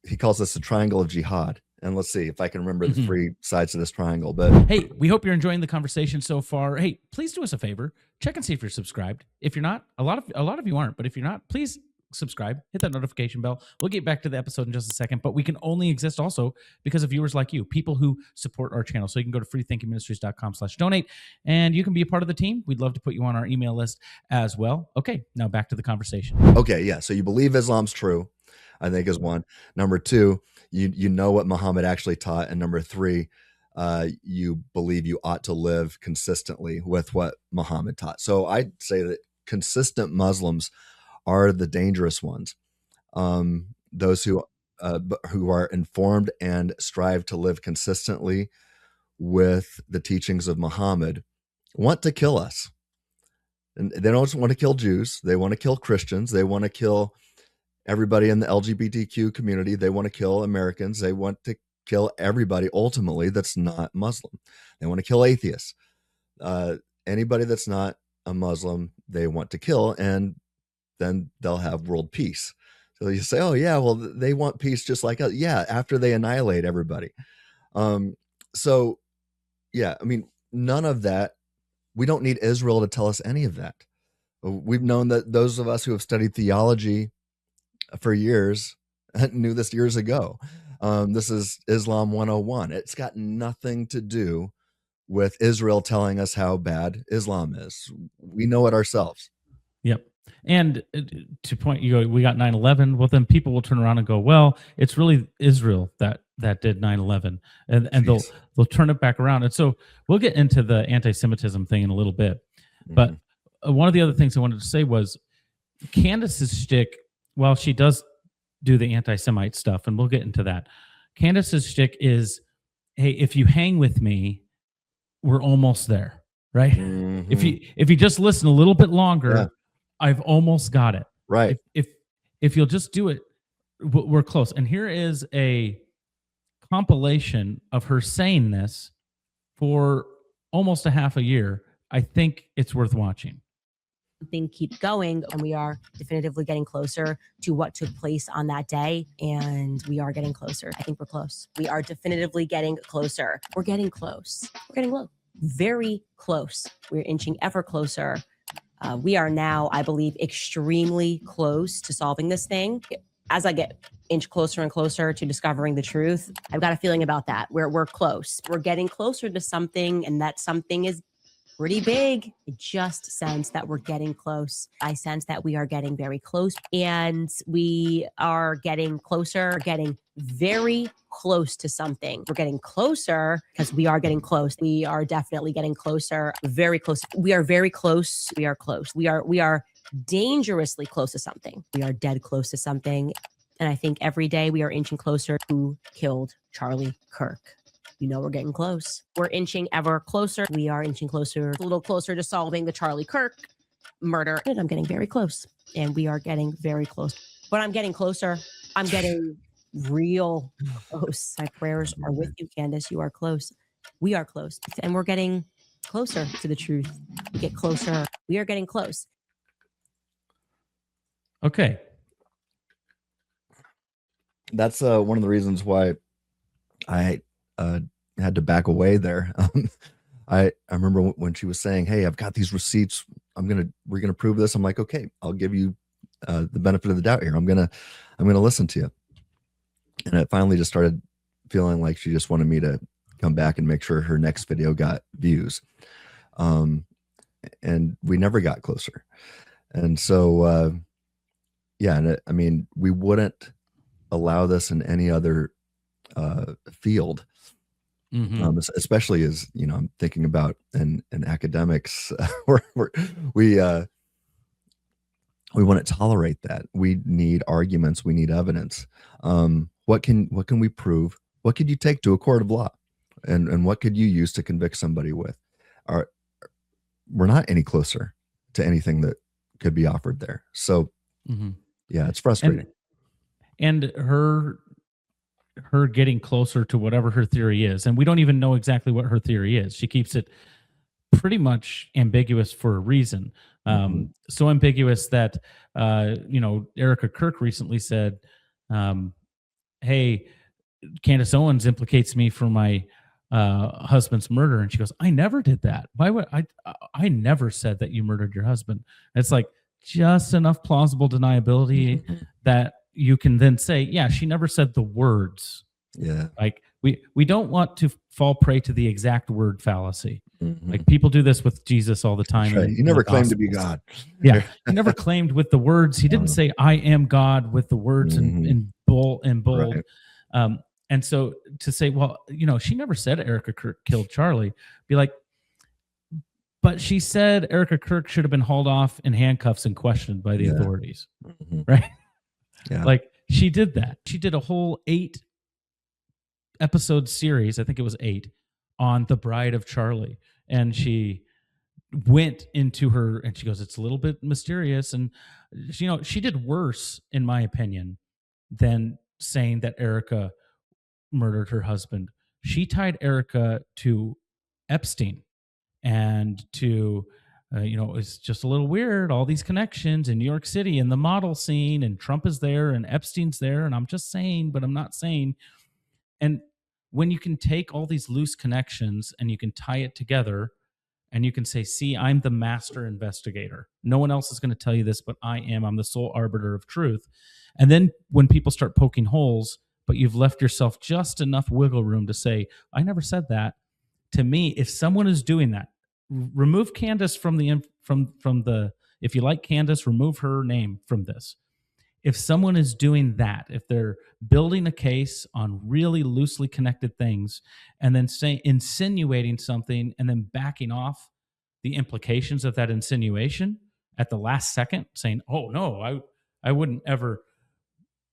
he calls this the triangle of jihad. And let's see if I can remember the three sides of this triangle. But hey, we hope you're enjoying the conversation so far. Hey, please do us a favor. Check and see if you're subscribed. If you're not, a lot of you aren't, but if you're not, please subscribe, hit that notification bell. We'll get back to the episode in just a second, but we can only exist also because of viewers like you, people who support our channel. So you can go to freethinkingministries.com/donate and you can be a part of the team. We'd love to put you on our email list as well. Okay, now back to the conversation. Okay, yeah. So you believe Islam's true, I think, is one. Number two, you know what Muhammad actually taught. And number three, you believe you ought to live consistently with what Muhammad taught. So I'd say that consistent Muslims are the dangerous ones. Those who are informed and strive to live consistently with the teachings of Muhammad want to kill us. And they don't want to kill Jews. They want to kill Christians. They want to kill everybody in the LGBTQ community. They want to kill Americans. They want to kill everybody ultimately that's not Muslim. They want to kill atheists. Anybody that's not a Muslim, they want to kill, and then they'll have world peace. So you say, oh yeah, well, they want peace just like us. Yeah, after they annihilate everybody. So yeah, I mean, none of that. We don't need Israel to tell us any of that. We've known that those of us who have studied theology for years knew this years ago. This is Islam 101. It's got nothing to do with Israel telling us how bad Islam is. We know it ourselves. Yep. And to point, you go, we got 9/11. Well, then people will turn around and go, well, it's really Israel that did 9/11, and they'll turn it back around. And so we'll get into the anti-Semitism thing in a little bit. But one of the other things I wanted to say was Candace's shtick. Well, she does do the anti-Semite stuff, and we'll get into that. Candace's shtick is, hey, if you hang with me, we're almost there, right? If you just listen a little bit longer, I've almost got it. Right. If you'll just do it, we're close. And here is a compilation of her saying this for almost a half a year. I think it's worth watching. Thing keeps going, and we are definitively getting closer to what took place on that day, and we are getting closer. I think we're close. We are definitively getting closer. We're getting close. We're getting low. Very close. We're inching ever closer. We are now, I believe, extremely close to solving this thing. As I get inch closer and closer to discovering the truth, I've got a feeling about that. We're close. We're getting closer to something, and that something is pretty big. I just sense that we're getting close. I sense that we are getting very close, and we are getting closer, getting very close to something. We're getting closer because we are getting close. We are definitely getting closer, very close. We are very close. We are close. We are dangerously close to something. We are dead close to something. And I think every day we are inching closer to who killed Charlie Kirk. You know, we're getting close. We're inching ever closer. We are inching closer, a little closer to solving the Charlie Kirk murder. And I'm getting very close, and we are getting very close. But I'm getting closer. I'm getting real close. My prayers are with you, Candace. You are close. We are close, and we're getting closer to the truth. We get closer. We are getting close. Okay. That's one of the reasons why I had to back away there. I remember when she was saying, hey, I've got these receipts. We're gonna prove this. I'm like, okay, I'll give you the benefit of the doubt here. I'm gonna listen to you. And it finally just started feeling like she just wanted me to come back and make sure her next video got views. And we never got closer. And so, I mean, we wouldn't allow this in any other field. Especially as, you know, I'm thinking about in academics, we wouldn't tolerate that. We need arguments. We need evidence. What can we prove? What could you take to a court of law, and what could you use to convict somebody with? We're not any closer to anything that could be offered there. So, yeah, it's frustrating. And her getting closer to whatever her theory is, and we don't even know exactly what her theory is. She keeps it pretty much ambiguous for a reason. So ambiguous that, Erica Kirk recently said, hey, Candace Owens implicates me for my husband's murder. And she goes, I never did that. Why would I never said that you murdered your husband. And it's like just enough plausible deniability that you can then say, yeah, she never said the words. Yeah. Like we don't want to fall prey to the exact word fallacy. Like people do this with Jesus all the time. Right. He never claimed to be God. Yeah. He never claimed with the words. He didn't say, I am God with the words in bold. Right. And so to say, well, she never said Erica Kirk killed Charlie, be like, but she said Erica Kirk should have been hauled off in handcuffs and questioned by the authorities. Right. Yeah. Like she did that. She did a whole 8-episode series, I think it was 8, on the bride of Charlie. And she went into her, and she goes, it's a little bit mysterious. And, she did worse, in my opinion, than saying that Erica murdered her husband. She tied Erica to Epstein and to, it's just a little weird, all these connections in New York City and the model scene, and Trump is there and Epstein's there. And I'm just saying, but I'm not saying. And when you can take all these loose connections and you can tie it together and you can say, see, I'm the master investigator. No one else is going to tell you this, but I am. I'm the sole arbiter of truth. And then when people start poking holes, but you've left yourself just enough wiggle room to say, I never said that. To me, if someone is doing that, remove Candace from the, if you like Candace, remove her name from this. If someone is doing that, if they're building a case on really loosely connected things and then insinuating something and then backing off the implications of that insinuation at the last second, saying, oh, no, I wouldn't ever.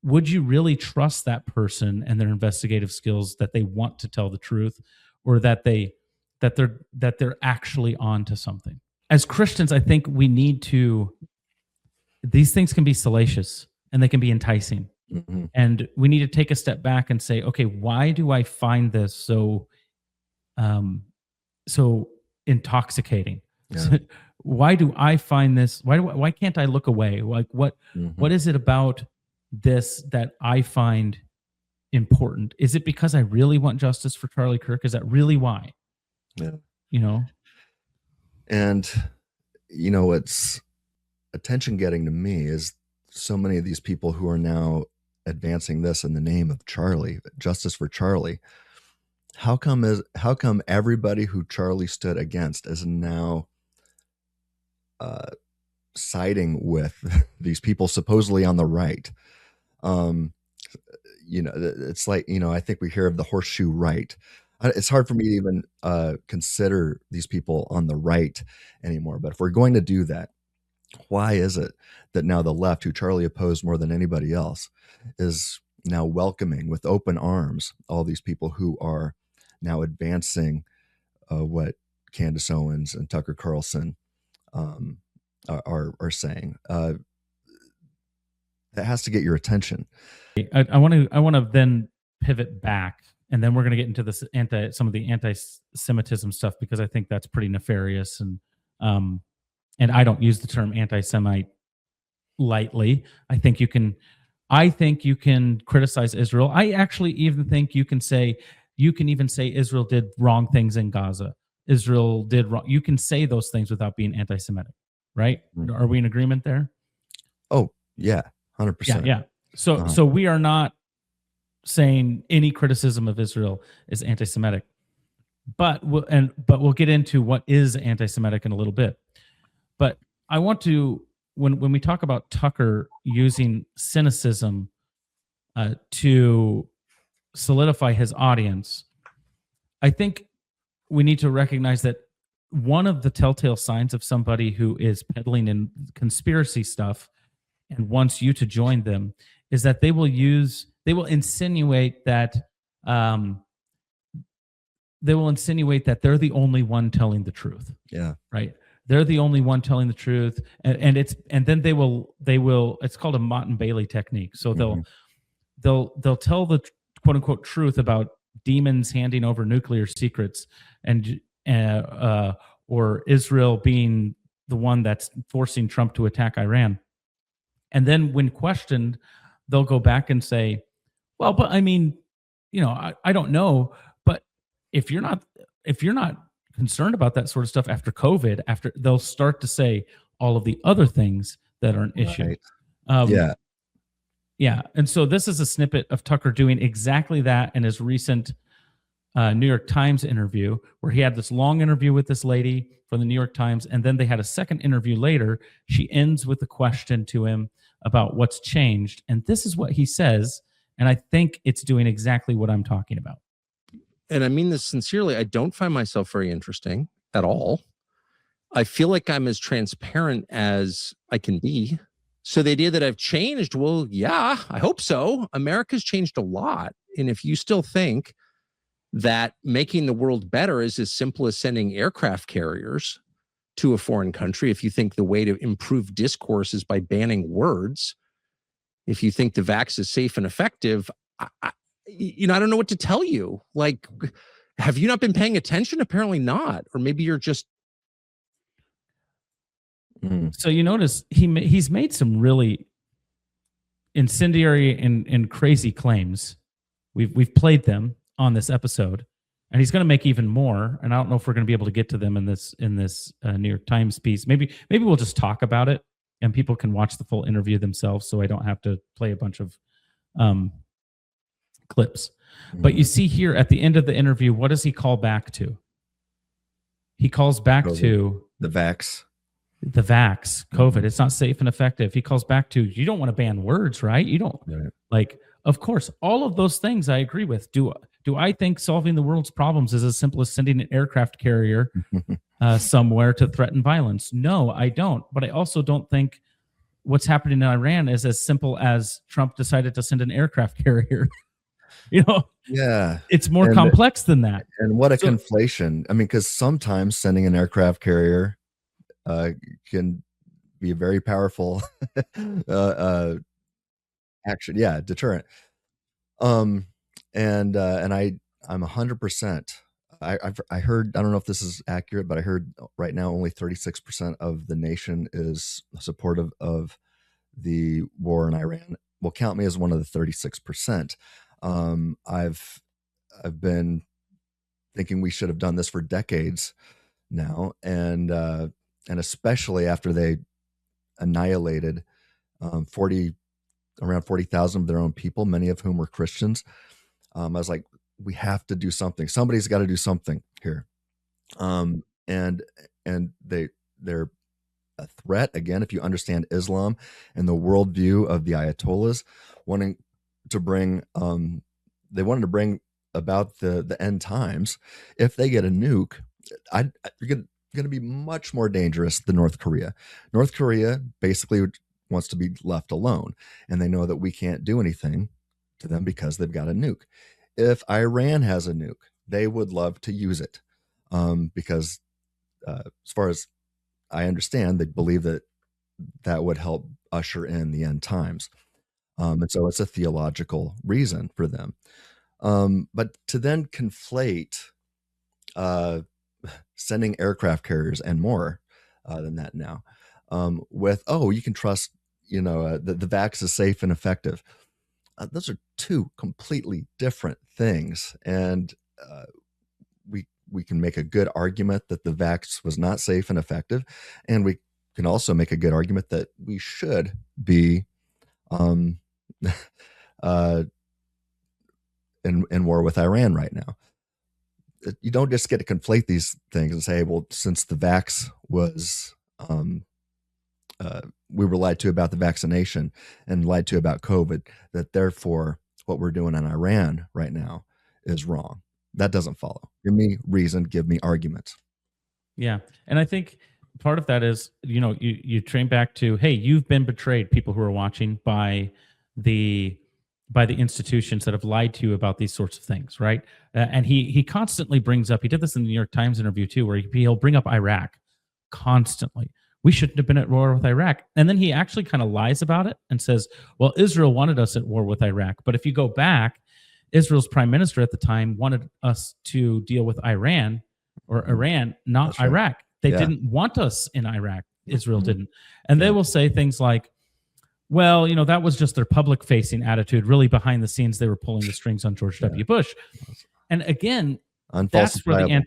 Would you really trust that person and their investigative skills that they want to tell the truth, or that they're actually on to something? As Christians, I think we need to. These things can be salacious and they can be enticing, and we need to take a step back and say, okay, why do I find this so intoxicating? Yeah. Why do I find this? Why can't I look away? Like what is it about this that I find important? Is it because I really want justice for Charlie Kirk? Is that really why? Yeah. And what's attention getting to me is so many of these people who are now advancing this in the name of Charlie, justice for Charlie. How come everybody who Charlie stood against is now siding with these people supposedly on the right? It's like, I think we hear of the horseshoe right. It's hard for me to even consider these people on the right anymore. But if we're going to do that, why is it that now the left, who Charlie opposed more than anybody else, is now welcoming with open arms all these people who are now advancing what Candace Owens and Tucker Carlson are saying? That has to get your attention. I want to then pivot back, and then we're going to get into this some of the anti-Semitism stuff, because I think that's pretty nefarious, and I don't use the term anti-Semite lightly. I think you can criticize Israel. I actually even think you can even say Israel did wrong things in Gaza. Israel did wrong. You can say those things without being anti-Semitic, right? Are we in agreement there? Oh, yeah, 100%. Yeah. So we are not saying any criticism of Israel is anti-Semitic, but we'll get into what is anti-Semitic in a little bit. But I want to, when we talk about Tucker using cynicism to solidify his audience, I think we need to recognize that one of the telltale signs of somebody who is peddling in conspiracy stuff and wants you to join them is that they will insinuate that they're the only one telling the truth. Yeah. Right. They're the only one telling the truth, and then they will. It's called a Motte-and-Bailey technique. So they'll tell the quote unquote truth about demons handing over nuclear secrets, or Israel being the one that's forcing Trump to attack Iran. And then when questioned, they'll go back and say, well, but I mean, I don't know, but if you're not concerned about that sort of stuff after COVID, they'll start to say all of the other things that are an issue. Right. Yeah. And so this is a snippet of Tucker doing exactly that in his recent New York Times interview, where he had this long interview with this lady from the New York Times, and then they had a second interview later. She ends with a question to him about what's changed. And this is what he says. And I think it's doing exactly what I'm talking about. And I mean this sincerely. I don't find myself very interesting at all. I feel like I'm as transparent as I can be. So the idea that I've changed, well, yeah, I hope so. America's changed a lot. And if you still think that making the world better is as simple as sending aircraft carriers to a foreign country, if you think the way to improve discourse is by banning words, if you think the vax is safe and effective, I don't know what to tell you. Like, have you not been paying attention? Apparently not. Or maybe you're just... So you notice he's made some really incendiary and crazy claims. We've played them on this episode, and he's going to make even more. And I don't know if we're going to be able to get to them in this New York Times piece. Maybe we'll just talk about it, and people can watch the full interview themselves, so I don't have to play a bunch of clips. But you see here at the end of the interview, what does he call back to? He calls back to the vax. The vax, COVID, it's not safe and effective. He calls back to, you don't want to ban words, right? You don't like, of course, all of those things I agree with. Do I think solving the world's problems is as simple as sending an aircraft carrier somewhere to threaten violence? No, I don't. But I also don't think what's happening in Iran is as simple as Trump decided to send an aircraft carrier. Yeah, it's more complex than that. And what a conflation. I mean, because sometimes sending an aircraft carrier can be a very powerful action. Yeah, deterrent. And I'm 100%. I heard, I don't know if this is accurate, but I heard right now only 36% of the nation is supportive of the war in Iran. Well, count me as one of the 36%. I've been thinking we should have done this for decades now, and especially after they annihilated around 40,000 of their own people, many of whom were Christians. I was like, we have to do something. Somebody's got to do something here. And they're a threat, again, if you understand Islam and the worldview of the Ayatollahs, wanting to bring, they wanted to bring about the end times. If they get a nuke, you're going to be much more dangerous than North Korea. North Korea basically wants to be left alone, and they know that we can't do anything to them because they've got a nuke. If Iran has a nuke, they would love to use it because as far as I understand, they believe that would help usher in the end times. And so it's a theological reason for them. But to then conflate sending aircraft carriers and more than that now with, you can trust, the vax is safe and effective. Those are two completely different things. And we can make a good argument that the vax was not safe and effective. And we can also make a good argument that we should be in war with Iran right now. You don't just get to conflate these things and say, well, since the vax was, we were lied to about the vaccination and lied to about COVID, that therefore what we're doing in Iran right now is wrong. That doesn't follow. Give me reason, give me arguments. Yeah. And I think part of that is, you train back to, hey, you've been betrayed, people who are watching, by the institutions that have lied to you about these sorts of things, right? And he constantly brings up, he did this in the New York Times interview too, where he'll bring up Iraq constantly. We shouldn't have been at war with Iraq. And then he actually kind of lies about it and says, well, Israel wanted us at war with Iraq. But if you go back, Israel's prime minister at the time wanted us to deal with Iran, not That's right. Iraq. They Yeah. didn't want us in Iraq. Israel Mhm. didn't. And they Yeah. will say things like, well, that was just their public facing attitude. Really behind the scenes, they were pulling the strings on George W. Bush. And again, that's where Unfalsifiable.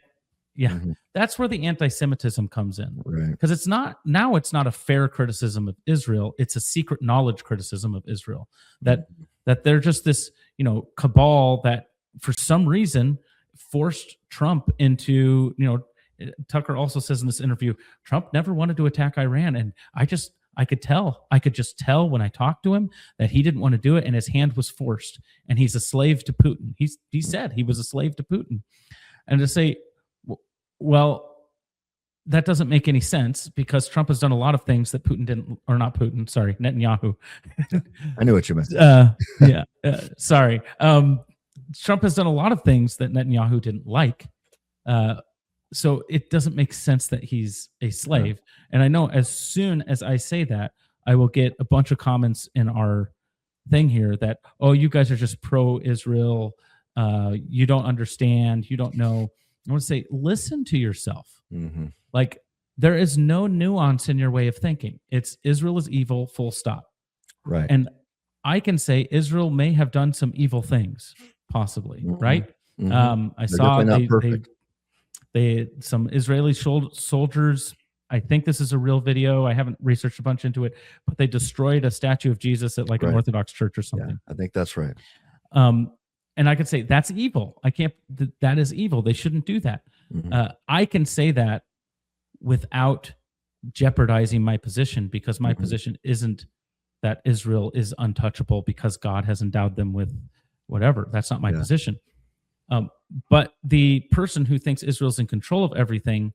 the that's where the anti-Semitism comes in. Right. Because it's not a fair criticism of Israel. It's a secret knowledge criticism of Israel. That they're just this, cabal that for some reason forced Trump into, Tucker also says in this interview, Trump never wanted to attack Iran. And I could just tell when I talked to him that he didn't want to do it, and his hand was forced, and he's a slave to Putin. He said he was a slave to Putin. And to say, well, that doesn't make any sense, because Trump has done a lot of things that Putin didn't, or not Putin, sorry, Netanyahu. I knew what you meant. Sorry. Trump has done a lot of things that Netanyahu didn't like. So it doesn't make sense that he's a slave. And I know as soon as I say that, I will get a bunch of comments in our thing here that, oh, you guys are just pro-Israel. You don't understand. You don't know. I want to say, listen to yourself. Mm-hmm. Like, there is no nuance in your way of thinking. It's Israel is evil, full stop. Right. And I can say Israel may have done some evil things, possibly, right? Mm-hmm. I They're saw definitely not perfect. some Israeli soldiers. I think this is a real video. I haven't researched a bunch into it, but they destroyed a statue of Jesus at like an Orthodox church or something. Yeah, I think that's right. And I could say that's evil. That is evil. They shouldn't do that. Mm-hmm. I can say that without jeopardizing my position, because my position isn't that Israel is untouchable because God has endowed them with whatever. That's not my position. But the person who thinks Israel's in control of everything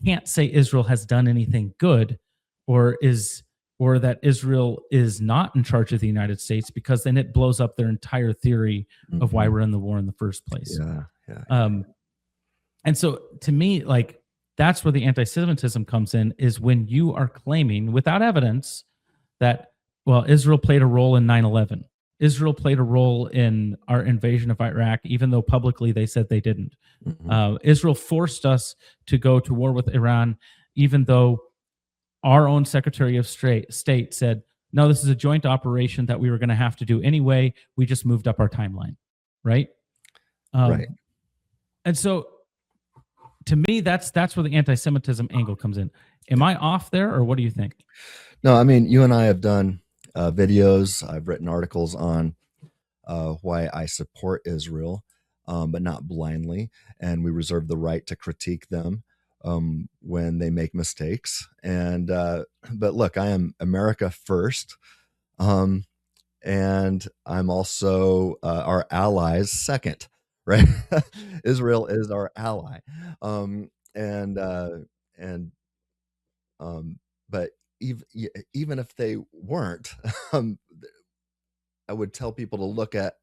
can't say Israel has done anything good, or that Israel is not in charge of the United States, because then it blows up their entire theory of why we're in the war in the first place. And so to me, like, that's where the anti-Semitism comes in, is when you are claiming without evidence that, well, Israel played a role in 9/11. Israel played a role in our invasion of Iraq, even though publicly they said they didn't. Israel forced us to go to war with Iran, even though our own Secretary of State said, no, this is a joint operation that we were going to have to do anyway. We just moved up our timeline, right? Right. And so, to me, that's where the anti-Semitism angle comes in. Am I off there, or what do you think? No, I mean, you and I have done videos. I've written articles on why I support Israel, but not blindly. And we reserve the right to critique them when they make mistakes. And but look, I am America first, and I'm also our allies second, right? Israel is our ally, but even if they weren't, I would tell people to look at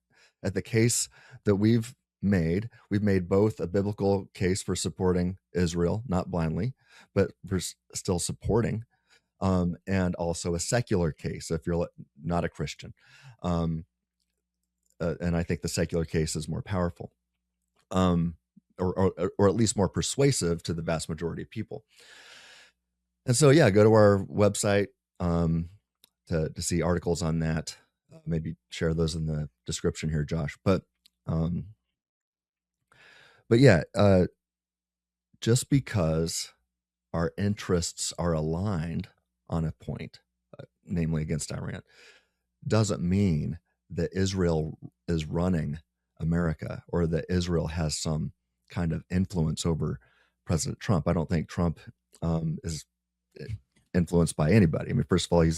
the case that we've made. We've made both a biblical case for supporting Israel, not blindly, but for still supporting, and also a secular case if you're not a Christian. And I think the secular case is more powerful, or at least more persuasive to the vast majority of people. And so, yeah, go to our website to see articles on that. Maybe share those in the description here, Josh. But yeah, just because our interests are aligned on a point, namely against Iran, doesn't mean that Israel is running America, or that Israel has some kind of influence over President Trump. I don't think Trump is influenced by anybody. I mean, first of all, he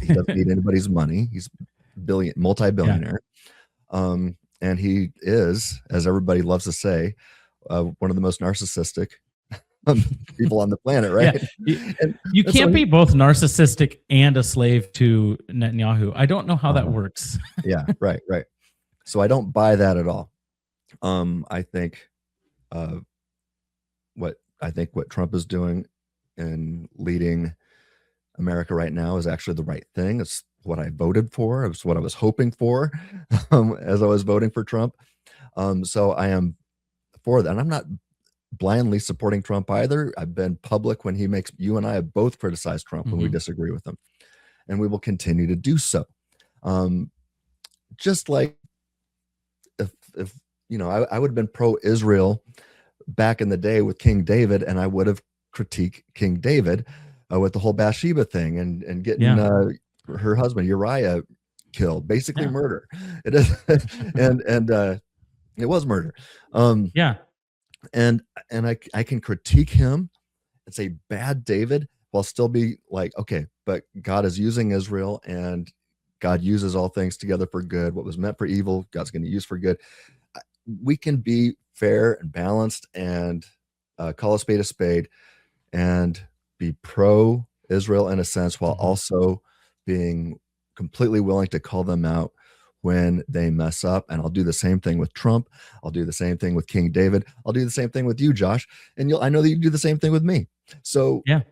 doesn't need anybody's money. He's multi-billionaire. And he is, as everybody loves to say, one of the most narcissistic people on the planet, right? Yeah. You can't be both narcissistic and a slave to Netanyahu. I don't know how that works. Yeah, right. So I don't buy that at all. I think what Trump is doing and leading America right now is actually the right thing. It's what I voted for. It's what I was hoping for as I was voting for Trump. So I am for that. And I'm not blindly supporting Trump either. I've been public when you and I have both criticized Trump when we disagree with him, and we will continue to do so. Just like if I would have been pro-Israel back in the day with King David, and I would have critiqued King David with the whole Bathsheba thing and getting her husband Uriah killed, basically murder. It is, and it was murder. And I can critique him and say bad David while still be like, okay, but God is using Israel, and God uses all things together for good. What was meant for evil, God's going to use for good. We can be fair and balanced and call a spade, and be pro-Israel in a sense, while also being completely willing to call them out when they mess up. And I'll do the same thing with Trump. I'll do the same thing with King David. I'll do the same thing with you, Josh. And I know that you do the same thing with me. So I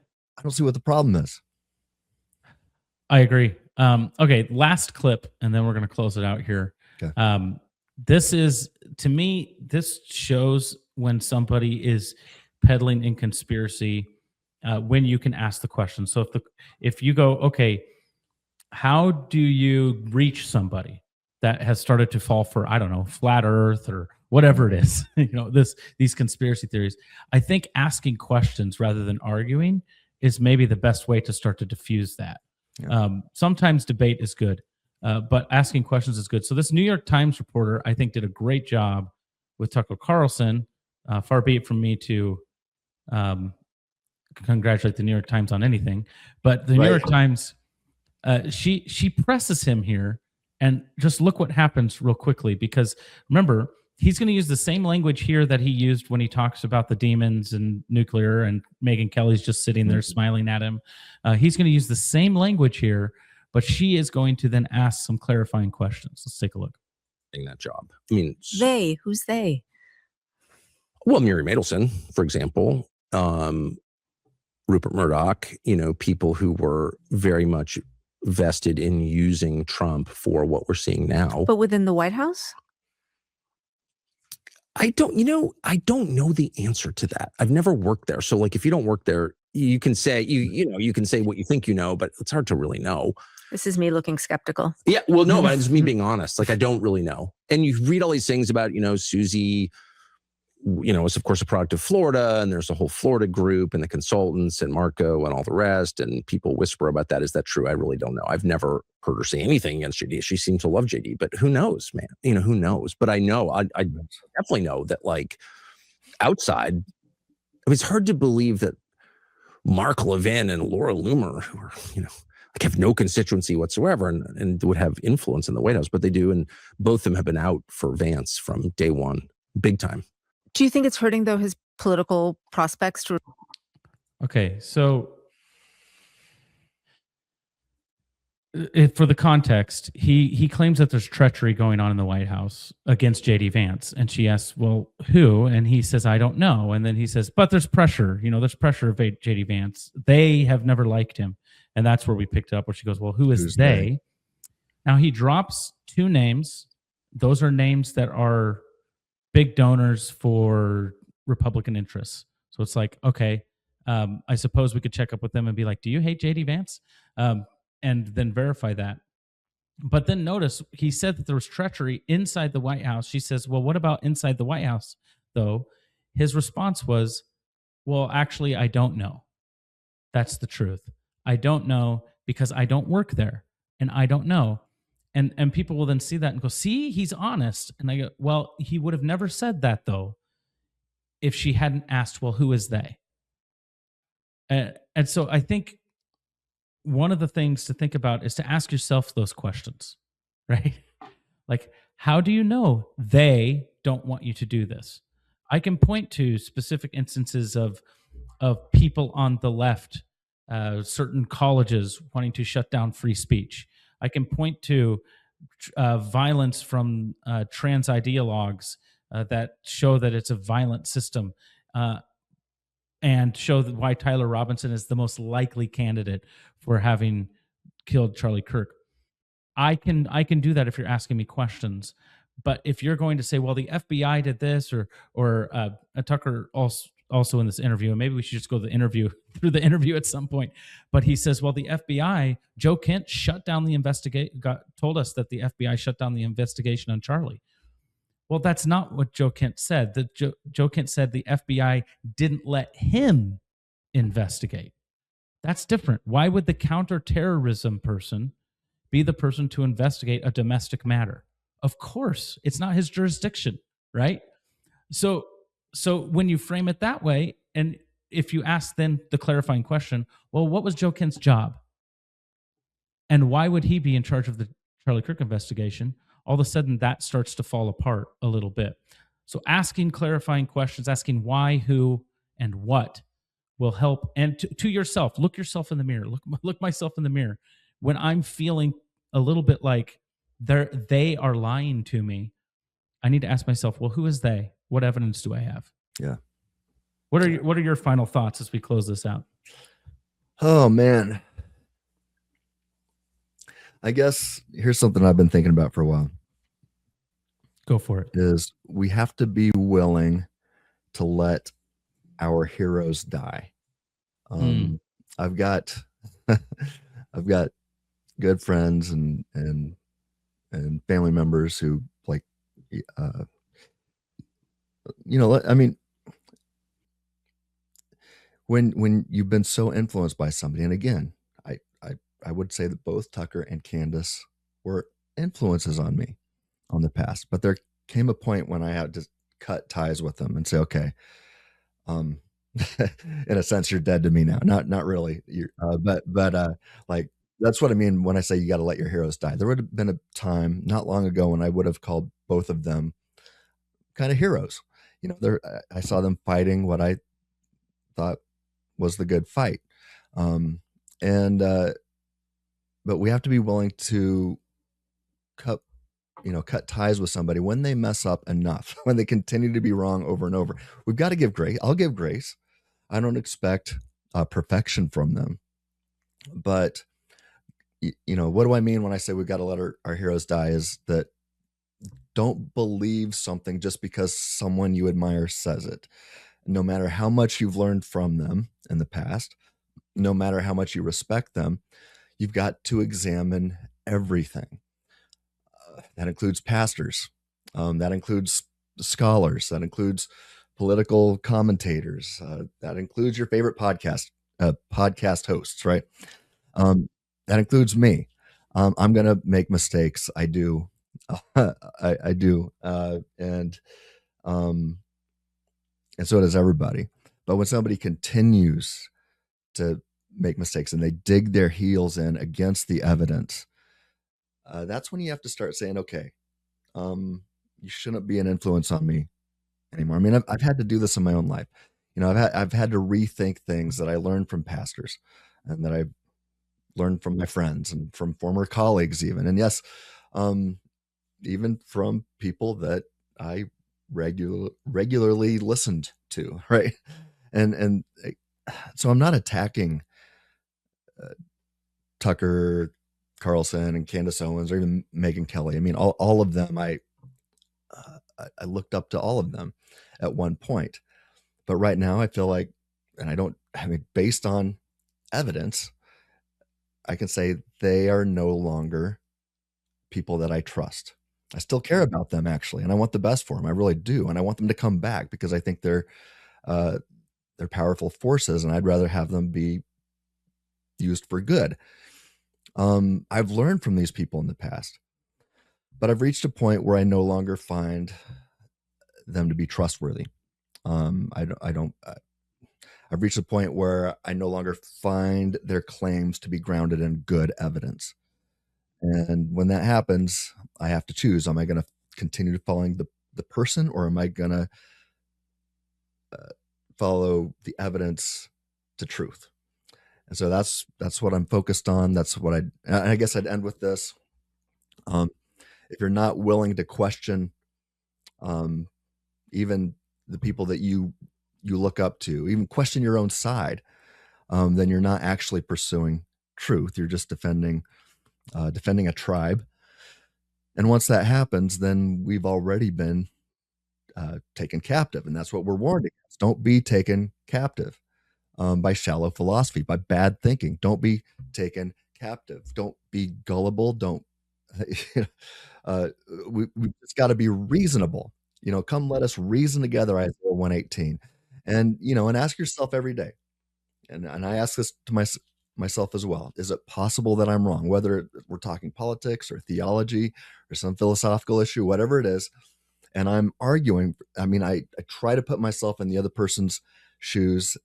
don't see what the problem is. I agree. Okay, last clip, and then we're going to close it out here. Okay. This is, to me, this shows when somebody is peddling in conspiracy, when you can ask the question. So if you go, okay, how do you reach somebody that has started to fall for, I don't know, flat Earth or whatever it is, these conspiracy theories? I think asking questions rather than arguing is maybe the best way to start to diffuse that. Sometimes debate is good, but asking questions is good. So this New York Times reporter, I think, did a great job with Tucker Carlson. Far be it from me to congratulate the New York Times on anything, but the New York Times, she presses him here, and just look what happens real quickly, because remember, he's going to use the same language here that he used when he talks about the demons and nuclear, and Megyn Kelly's just sitting there smiling at him. He's going to use the same language here, but she is going to then ask some clarifying questions. Let's take a look. That job. I mean, who's they? Well, Mary Madielson, for example, Rupert Murdoch, people who were very much vested in using Trump for what we're seeing now. But within the White House? I don't know the answer to that. I've never worked there. So like, if you don't work there, you can say, you can say what you think, but it's hard to really know. This is me looking skeptical. Yeah. Well, no, but it's me being honest. Like, I don't really know. And you read all these things about, Susie, is of course a product of Florida, and there's a whole Florida group and the consultants and Marco and all the rest. And people whisper about that. Is that true? I really don't know. I've never heard her say anything against JD. She seems to love JD, but who knows, man? Who knows? But I know, I definitely know that, like, outside, it's hard to believe that Mark Levin and Laura Loomer, who are, have no constituency whatsoever and would have influence in the White House, but they do. And both of them have been out for Vance from day one, big time. Do you think it's hurting, though, his political prospects? Okay, so for the context, he claims that there's treachery going on in the White House against JD Vance, and she asks, well, who? And he says, I don't know. And then he says, but there's pressure. There's pressure of JD Vance. They have never liked him. And that's where we picked up, where she goes, well, who's they? Now he drops two names. Those are names that are big donors for Republican interests. So it's like, okay, I suppose we could check up with them and be like, do you hate JD Vance? And then verify that. But then notice he said that there was treachery inside the White House. She says, well, what about inside the White House, though? His response was, well, actually, I don't know. That's the truth. I don't know because I don't work there, and I don't know. And people will then see that and go, see, he's honest. And I go, well, he would have never said that, though, if she hadn't asked, well, who is they? And so I think one of the things to think about is to ask yourself those questions, right? Like, how do you know they don't want you to do this? I can point to specific instances of people on the left, certain colleges wanting to shut down free speech. I can point to violence from trans ideologues that show that it's a violent system, and show that why Tyler Robinson is the most likely candidate for having killed Charlie Kirk. I can do that if you're asking me questions, But if you're going to say, well, the FBI did this, or Tucker also in this interview, and maybe we should just go to the interview through the interview at some point. But he says, well, the FBI, Joe Kent shut down the told us that the FBI shut down the investigation on Charlie. Well, that's not what Joe Kent said. Joe Kent said the FBI didn't let him investigate. That's different. Why would the counterterrorism person be the person to investigate a domestic matter? Of course, it's not his jurisdiction, right? So when you frame it that way, and if you ask then the clarifying question, well, what was Joe Kent's job? And why would he be in charge of the Charlie Kirk investigation? All of a sudden, that starts to fall apart a little bit. So asking clarifying questions, asking why, who, and what will help. And to yourself, look yourself in the mirror. Look myself in the mirror. When I'm feeling a little bit like they are lying to me, I need to ask myself, well, who is they? What evidence do I have? Yeah. What are your final thoughts as we close this out? Oh, man. I guess here's something I've been thinking about for a while. Go for it. Is we have to be willing to let our heroes die. I've got good friends and family members who, like, I mean, when you've been so influenced by somebody, and again, I would say that both Tucker and Candace were influences on me on the past, but there came a point when I had to cut ties with them and say, okay, in a sense, you're dead to me now. Not really, but like, that's what I mean when I say you got to let your heroes die. There would have been a time not long ago when I would have called both of them kind of heroes. I saw them fighting what I thought was the good fight. But we have to be willing to cut ties with somebody when they mess up enough, when they continue to be wrong over and over. We've got to give grace. I'll give grace. I don't expect perfection from them. But, what do I mean when I say we've got to let our heroes die? Is that don't believe something just because someone you admire says it. No matter how much you've learned from them in the past, no matter how much you respect them, you've got to examine everything. That includes pastors. That includes scholars. That includes political commentators. That includes your favorite podcast hosts, right? That includes me. I'm going to make mistakes. I do. I do. And so does everybody. But when somebody continues to make mistakes and they dig their heels in against the evidence, that's when you have to start saying, okay, you shouldn't be an influence on me anymore. I mean, I've had to do this in my own life. I've had to rethink things that I learned from pastors and that I've learned from my friends and from former colleagues even. And yes, even from people that I regularly listened to, right? And so I'm not attacking Tucker Carlson and Candace Owens or even Megyn Kelly. I mean, all of them, I looked up to all of them at one point. But right now I feel like, based on evidence, I can say they are no longer people that I trust. I still care about them, actually, and I want the best for them. I really do. And I want them to come back because I think they're powerful forces, and I'd rather have them be used for good. I've learned from these people in the past, but I've reached a point where I no longer find them to be trustworthy. I've reached a point where I no longer find their claims to be grounded in good evidence. And when that happens, I have to choose. Am I going to continue following the person, or am I going to follow the evidence to truth? And so that's what I'm focused on. That's what I guess I'd end with this. If you're not willing to question even the people that you look up to, even question your own side, then you're not actually pursuing truth. You're just defending a tribe. And once that happens, then we've already been taken captive. And that's what we're warned against. Don't be taken captive by shallow philosophy, by bad thinking. Don't be taken captive. Don't be gullible. Don't. We've just got to be reasonable. Come let us reason together, Isaiah 1:18. And, and ask yourself every day. And I ask this to myself as well. Is it possible that I'm wrong? Whether we're talking politics or theology or some philosophical issue, whatever it is, and I'm arguing. I try to put myself in the other person's shoes,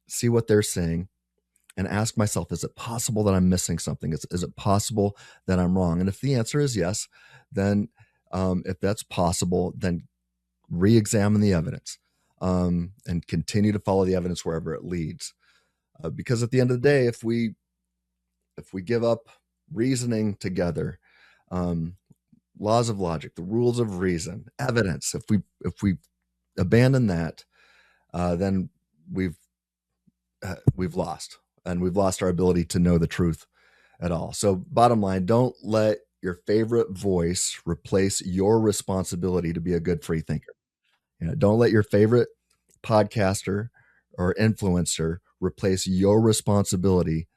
see what they're saying, and ask myself, is it possible that I'm missing something? Is it possible that I'm wrong? And if the answer is yes, then if that's possible, then re-examine the evidence and continue to follow the evidence wherever it leads. Because at the end of the day, if we give up reasoning together, laws of logic, the rules of reason, evidence, if we abandon that, then we've lost. And we've lost our ability to know the truth at all. So bottom line, don't let your favorite voice replace your responsibility to be a good free thinker. Don't let your favorite podcaster or influencer replace your responsibility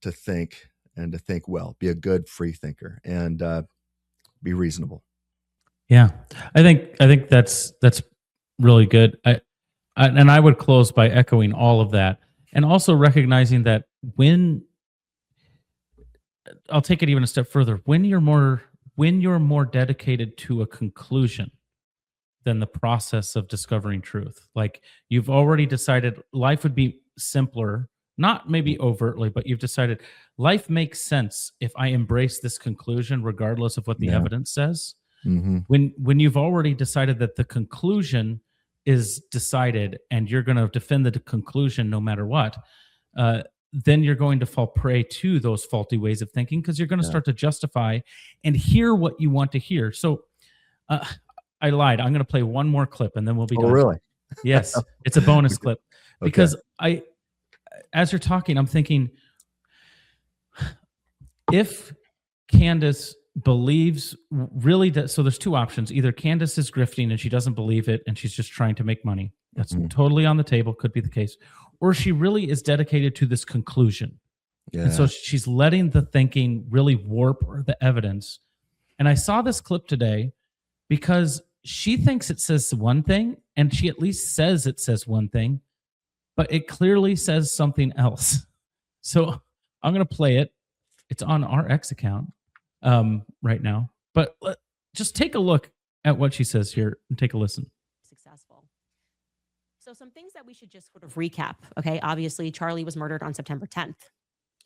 to think and to think well. Be a good free thinker and be reasonable. Yeah, I think that's really good. I would close by echoing all of that. And also recognizing that I'll take it even a step further, when you're more dedicated to a conclusion than the process of discovering truth, like you've already decided life would be simpler, not maybe overtly, but you've decided life makes sense if I embrace this conclusion, regardless of what the evidence says. Mm-hmm. When you've already decided that the conclusion is decided and you're going to defend the conclusion no matter what, then you're going to fall prey to those faulty ways of thinking because you're going to start to justify and hear what you want to hear. So I lied. I'm going to play one more clip and then we'll be done. Oh, really? Yes. It's a bonus clip because as you're talking, I'm thinking if Candace believes really that, so there's two options. Either Candace is grifting and she doesn't believe it and she's just trying to make money. That's totally on the table, could be the case. Or she really is dedicated to this conclusion. Yeah. And so she's letting the thinking really warp the evidence. And I saw this clip today because she thinks it says one thing and she at least says it says one thing, but it clearly says something else. So I'm going to play it. It's on our X account right now, but just take a look at what she says here and take a listen. Successful. So some things that we should just sort of recap. Okay. Obviously Charlie was murdered on September 10th.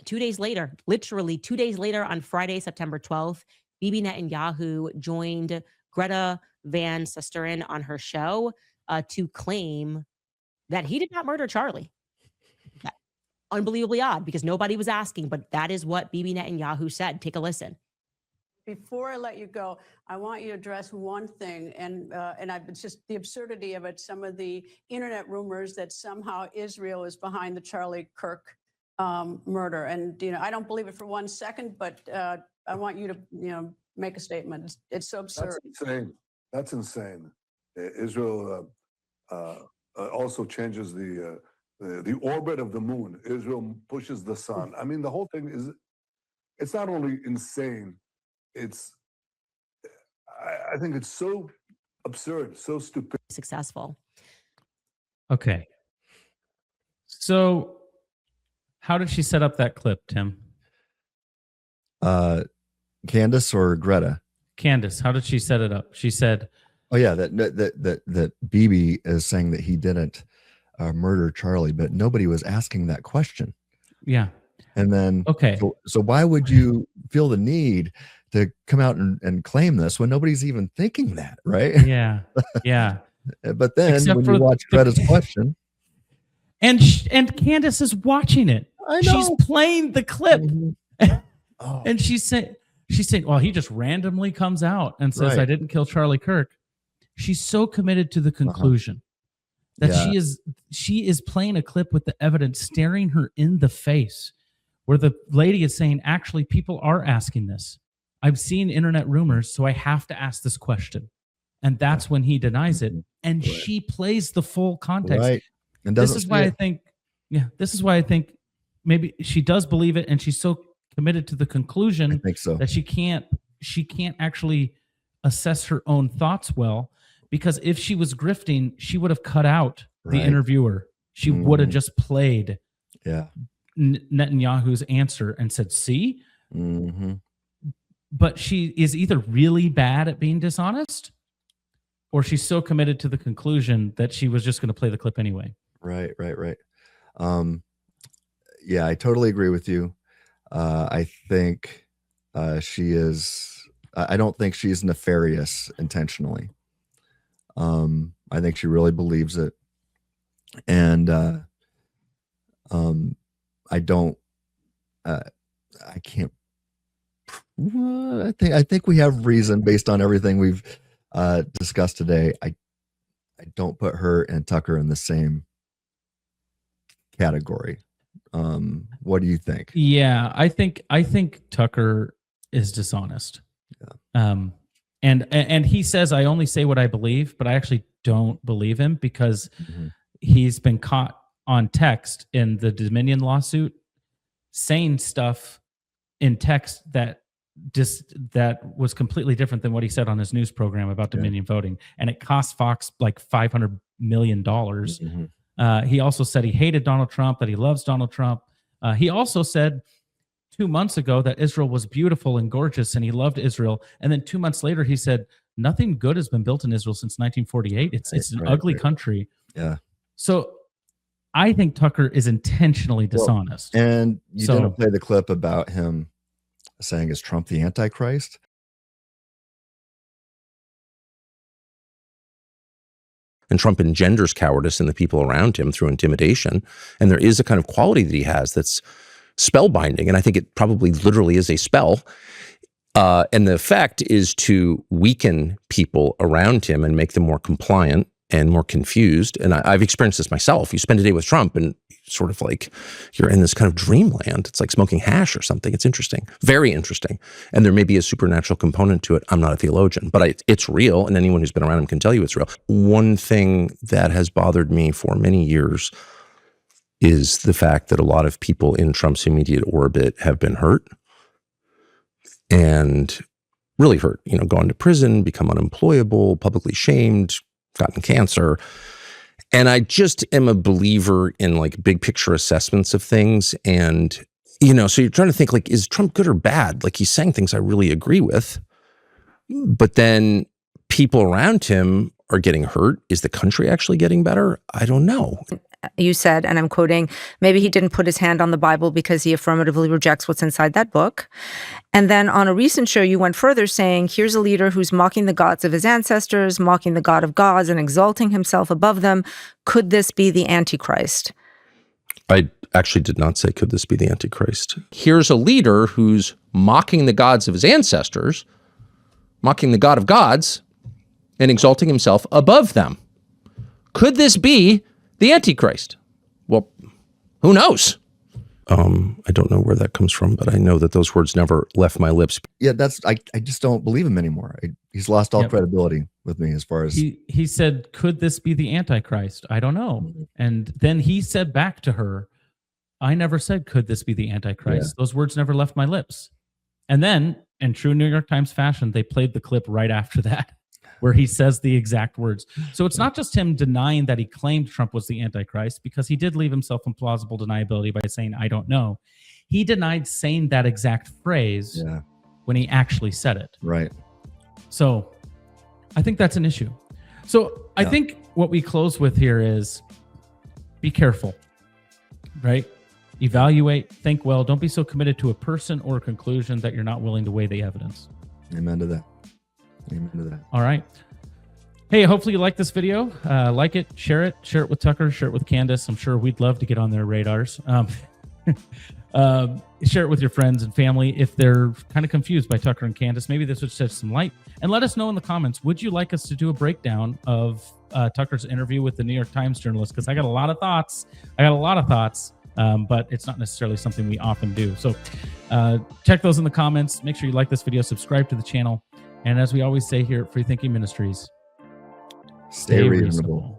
2 days later, literally 2 days later on Friday, September 12th, Bibi Netanyahu joined Greta Van Susteren on her show to claim that he did not murder Charlie. Unbelievably odd because nobody was asking, but that is what Bibi Netanyahu said. Take a listen. Before I let you go, I want you to address one thing, and it's just the absurdity of it. Some of the internet rumors that somehow Israel is behind the Charlie Kirk murder, and I don't believe it for 1 second, but I want you to make a statement. It's so absurd. That's insane. That's insane. Israel also changes the orbit of the moon. Israel pushes the sun. I mean, the whole thing it's not only insane. I think it's so absurd, so stupid. Successful. Okay. So how did she set up that clip, Tim? Candace or Greta? Candace. How did she set it up? She said, "Oh yeah, that Bibi is saying that he didn't murder Charlie, but nobody was asking that question." Yeah. And then, okay. So why would you feel the need to come out and claim this when nobody's even thinking that, right? Yeah. Yeah. But then when you watch Greta's question, and Candace is watching it. I know. She's playing the clip. Oh. And she's saying, well, he just randomly comes out and says, I didn't kill Charlie Kirk. She's so committed to the conclusion that she is playing a clip with the evidence staring her in the face, where the lady is saying, actually, people are asking this. I've seen internet rumors, so I have to ask this question. And that's when he denies it. And Right. she plays the full context. Right. And This doesn't is see why I it. think, this is why I think maybe she does believe it, and she's so committed to the I conclusion think so. that she can't actually assess her own thoughts well, because if she was grifting, she would have cut out the Right. interviewer. She would have Mhm. just played Yeah. Netanyahu's answer and said, see? hmm But she is either really bad at being dishonest, or she's so committed to the conclusion that she was just going to play the clip anyway. Right. Yeah, I totally agree with you. I think she is. I don't think she's nefarious intentionally. I think she really believes it, and I don't. I can't. I think we have reason based on everything we've discussed today. I don't put her and Tucker in the same category. What do you think? Yeah, I think Tucker is dishonest. Yeah. And he says, I only say what I believe, but I actually don't believe him, because Mhm. he's been caught on text in the Dominion lawsuit saying stuff in text that was completely different than what he said on his news program about Yeah. Dominion voting, and it cost Fox like $500 million. Mhm. He also said he hated Donald Trump, that he loves Donald Trump. He also said 2 months ago that Israel was beautiful and gorgeous and he loved Israel. And then 2 months later, he said, nothing good has been built in Israel since 1948. It's an ugly country. Yeah. So I think Tucker is intentionally dishonest. Well, and you didn't play the clip about him saying, is Trump the Antichrist? And Trump engenders cowardice in the people around him through intimidation. And there is a kind of quality that he has that's spellbinding. And I think it probably literally is a spell. And the effect is to weaken people around him and make them more compliant and more confused. And I've experienced this myself. You spend a day with Trump and sort of like you're in this kind of dreamland. It's like smoking hash or something. It's interesting, very interesting. And there may be a supernatural component to it. I'm not a theologian, but it's real. And anyone who's been around him can tell you it's real. One thing that has bothered me for many years is the fact that a lot of people in Trump's immediate orbit have been hurt and really hurt, gone to prison, become unemployable, publicly shamed, gotten cancer. And I just am a believer in like big picture assessments of things. And, so you're trying to think like, is Trump good or bad? Like he's saying things I really agree with, but then people around him are getting hurt. Is the country actually getting better? I don't know. You said, and I'm quoting, maybe he didn't put his hand on the Bible because he affirmatively rejects what's inside that book. And then on a recent show, you went further saying, here's a leader who's mocking the gods of his ancestors, mocking the God of gods and exalting himself above them. Could this be the Antichrist? I actually did not say, could this be the Antichrist? Here's a leader who's mocking the gods of his ancestors, mocking the God of gods, and exalting himself above them. Could this be the Antichrist? Well, who knows? I don't know where that comes from, but I know that those words never left my lips. Yeah, I just don't believe him anymore. He's lost all credibility with me as far as he said, could this be the Antichrist? I don't know. And then he said back to her, I never said, could this be the Antichrist? Yeah. Those words never left my lips. And then, in true New York Times fashion, they played the clip right after that, where he says the exact words. So it's not just him denying that he claimed Trump was the Antichrist, because he did leave himself in plausible deniability by saying, I don't know. He denied saying that exact phrase when he actually said it. Right. So I think that's an issue. So I think what we close with here is be careful, right? Evaluate, think well. Don't be so committed to a person or a conclusion that you're not willing to weigh the evidence. Amen to that. Amen to that. All right. Hey, hopefully you like this video. Like it, share it with Tucker, share it with Candace. I'm sure we'd love to get on their radars. Share it with your friends and family if they're kind of confused by Tucker and Candace. Maybe this would shed some light. And let us know in the comments, would you like us to do a breakdown of Tucker's interview with the New York Times journalist? Because I got a lot of thoughts. but it's not necessarily something we often do. So check those in the comments. Make sure you like this video, subscribe to the channel. And as we always say here at FreeThinking Ministries, Stay reasonable.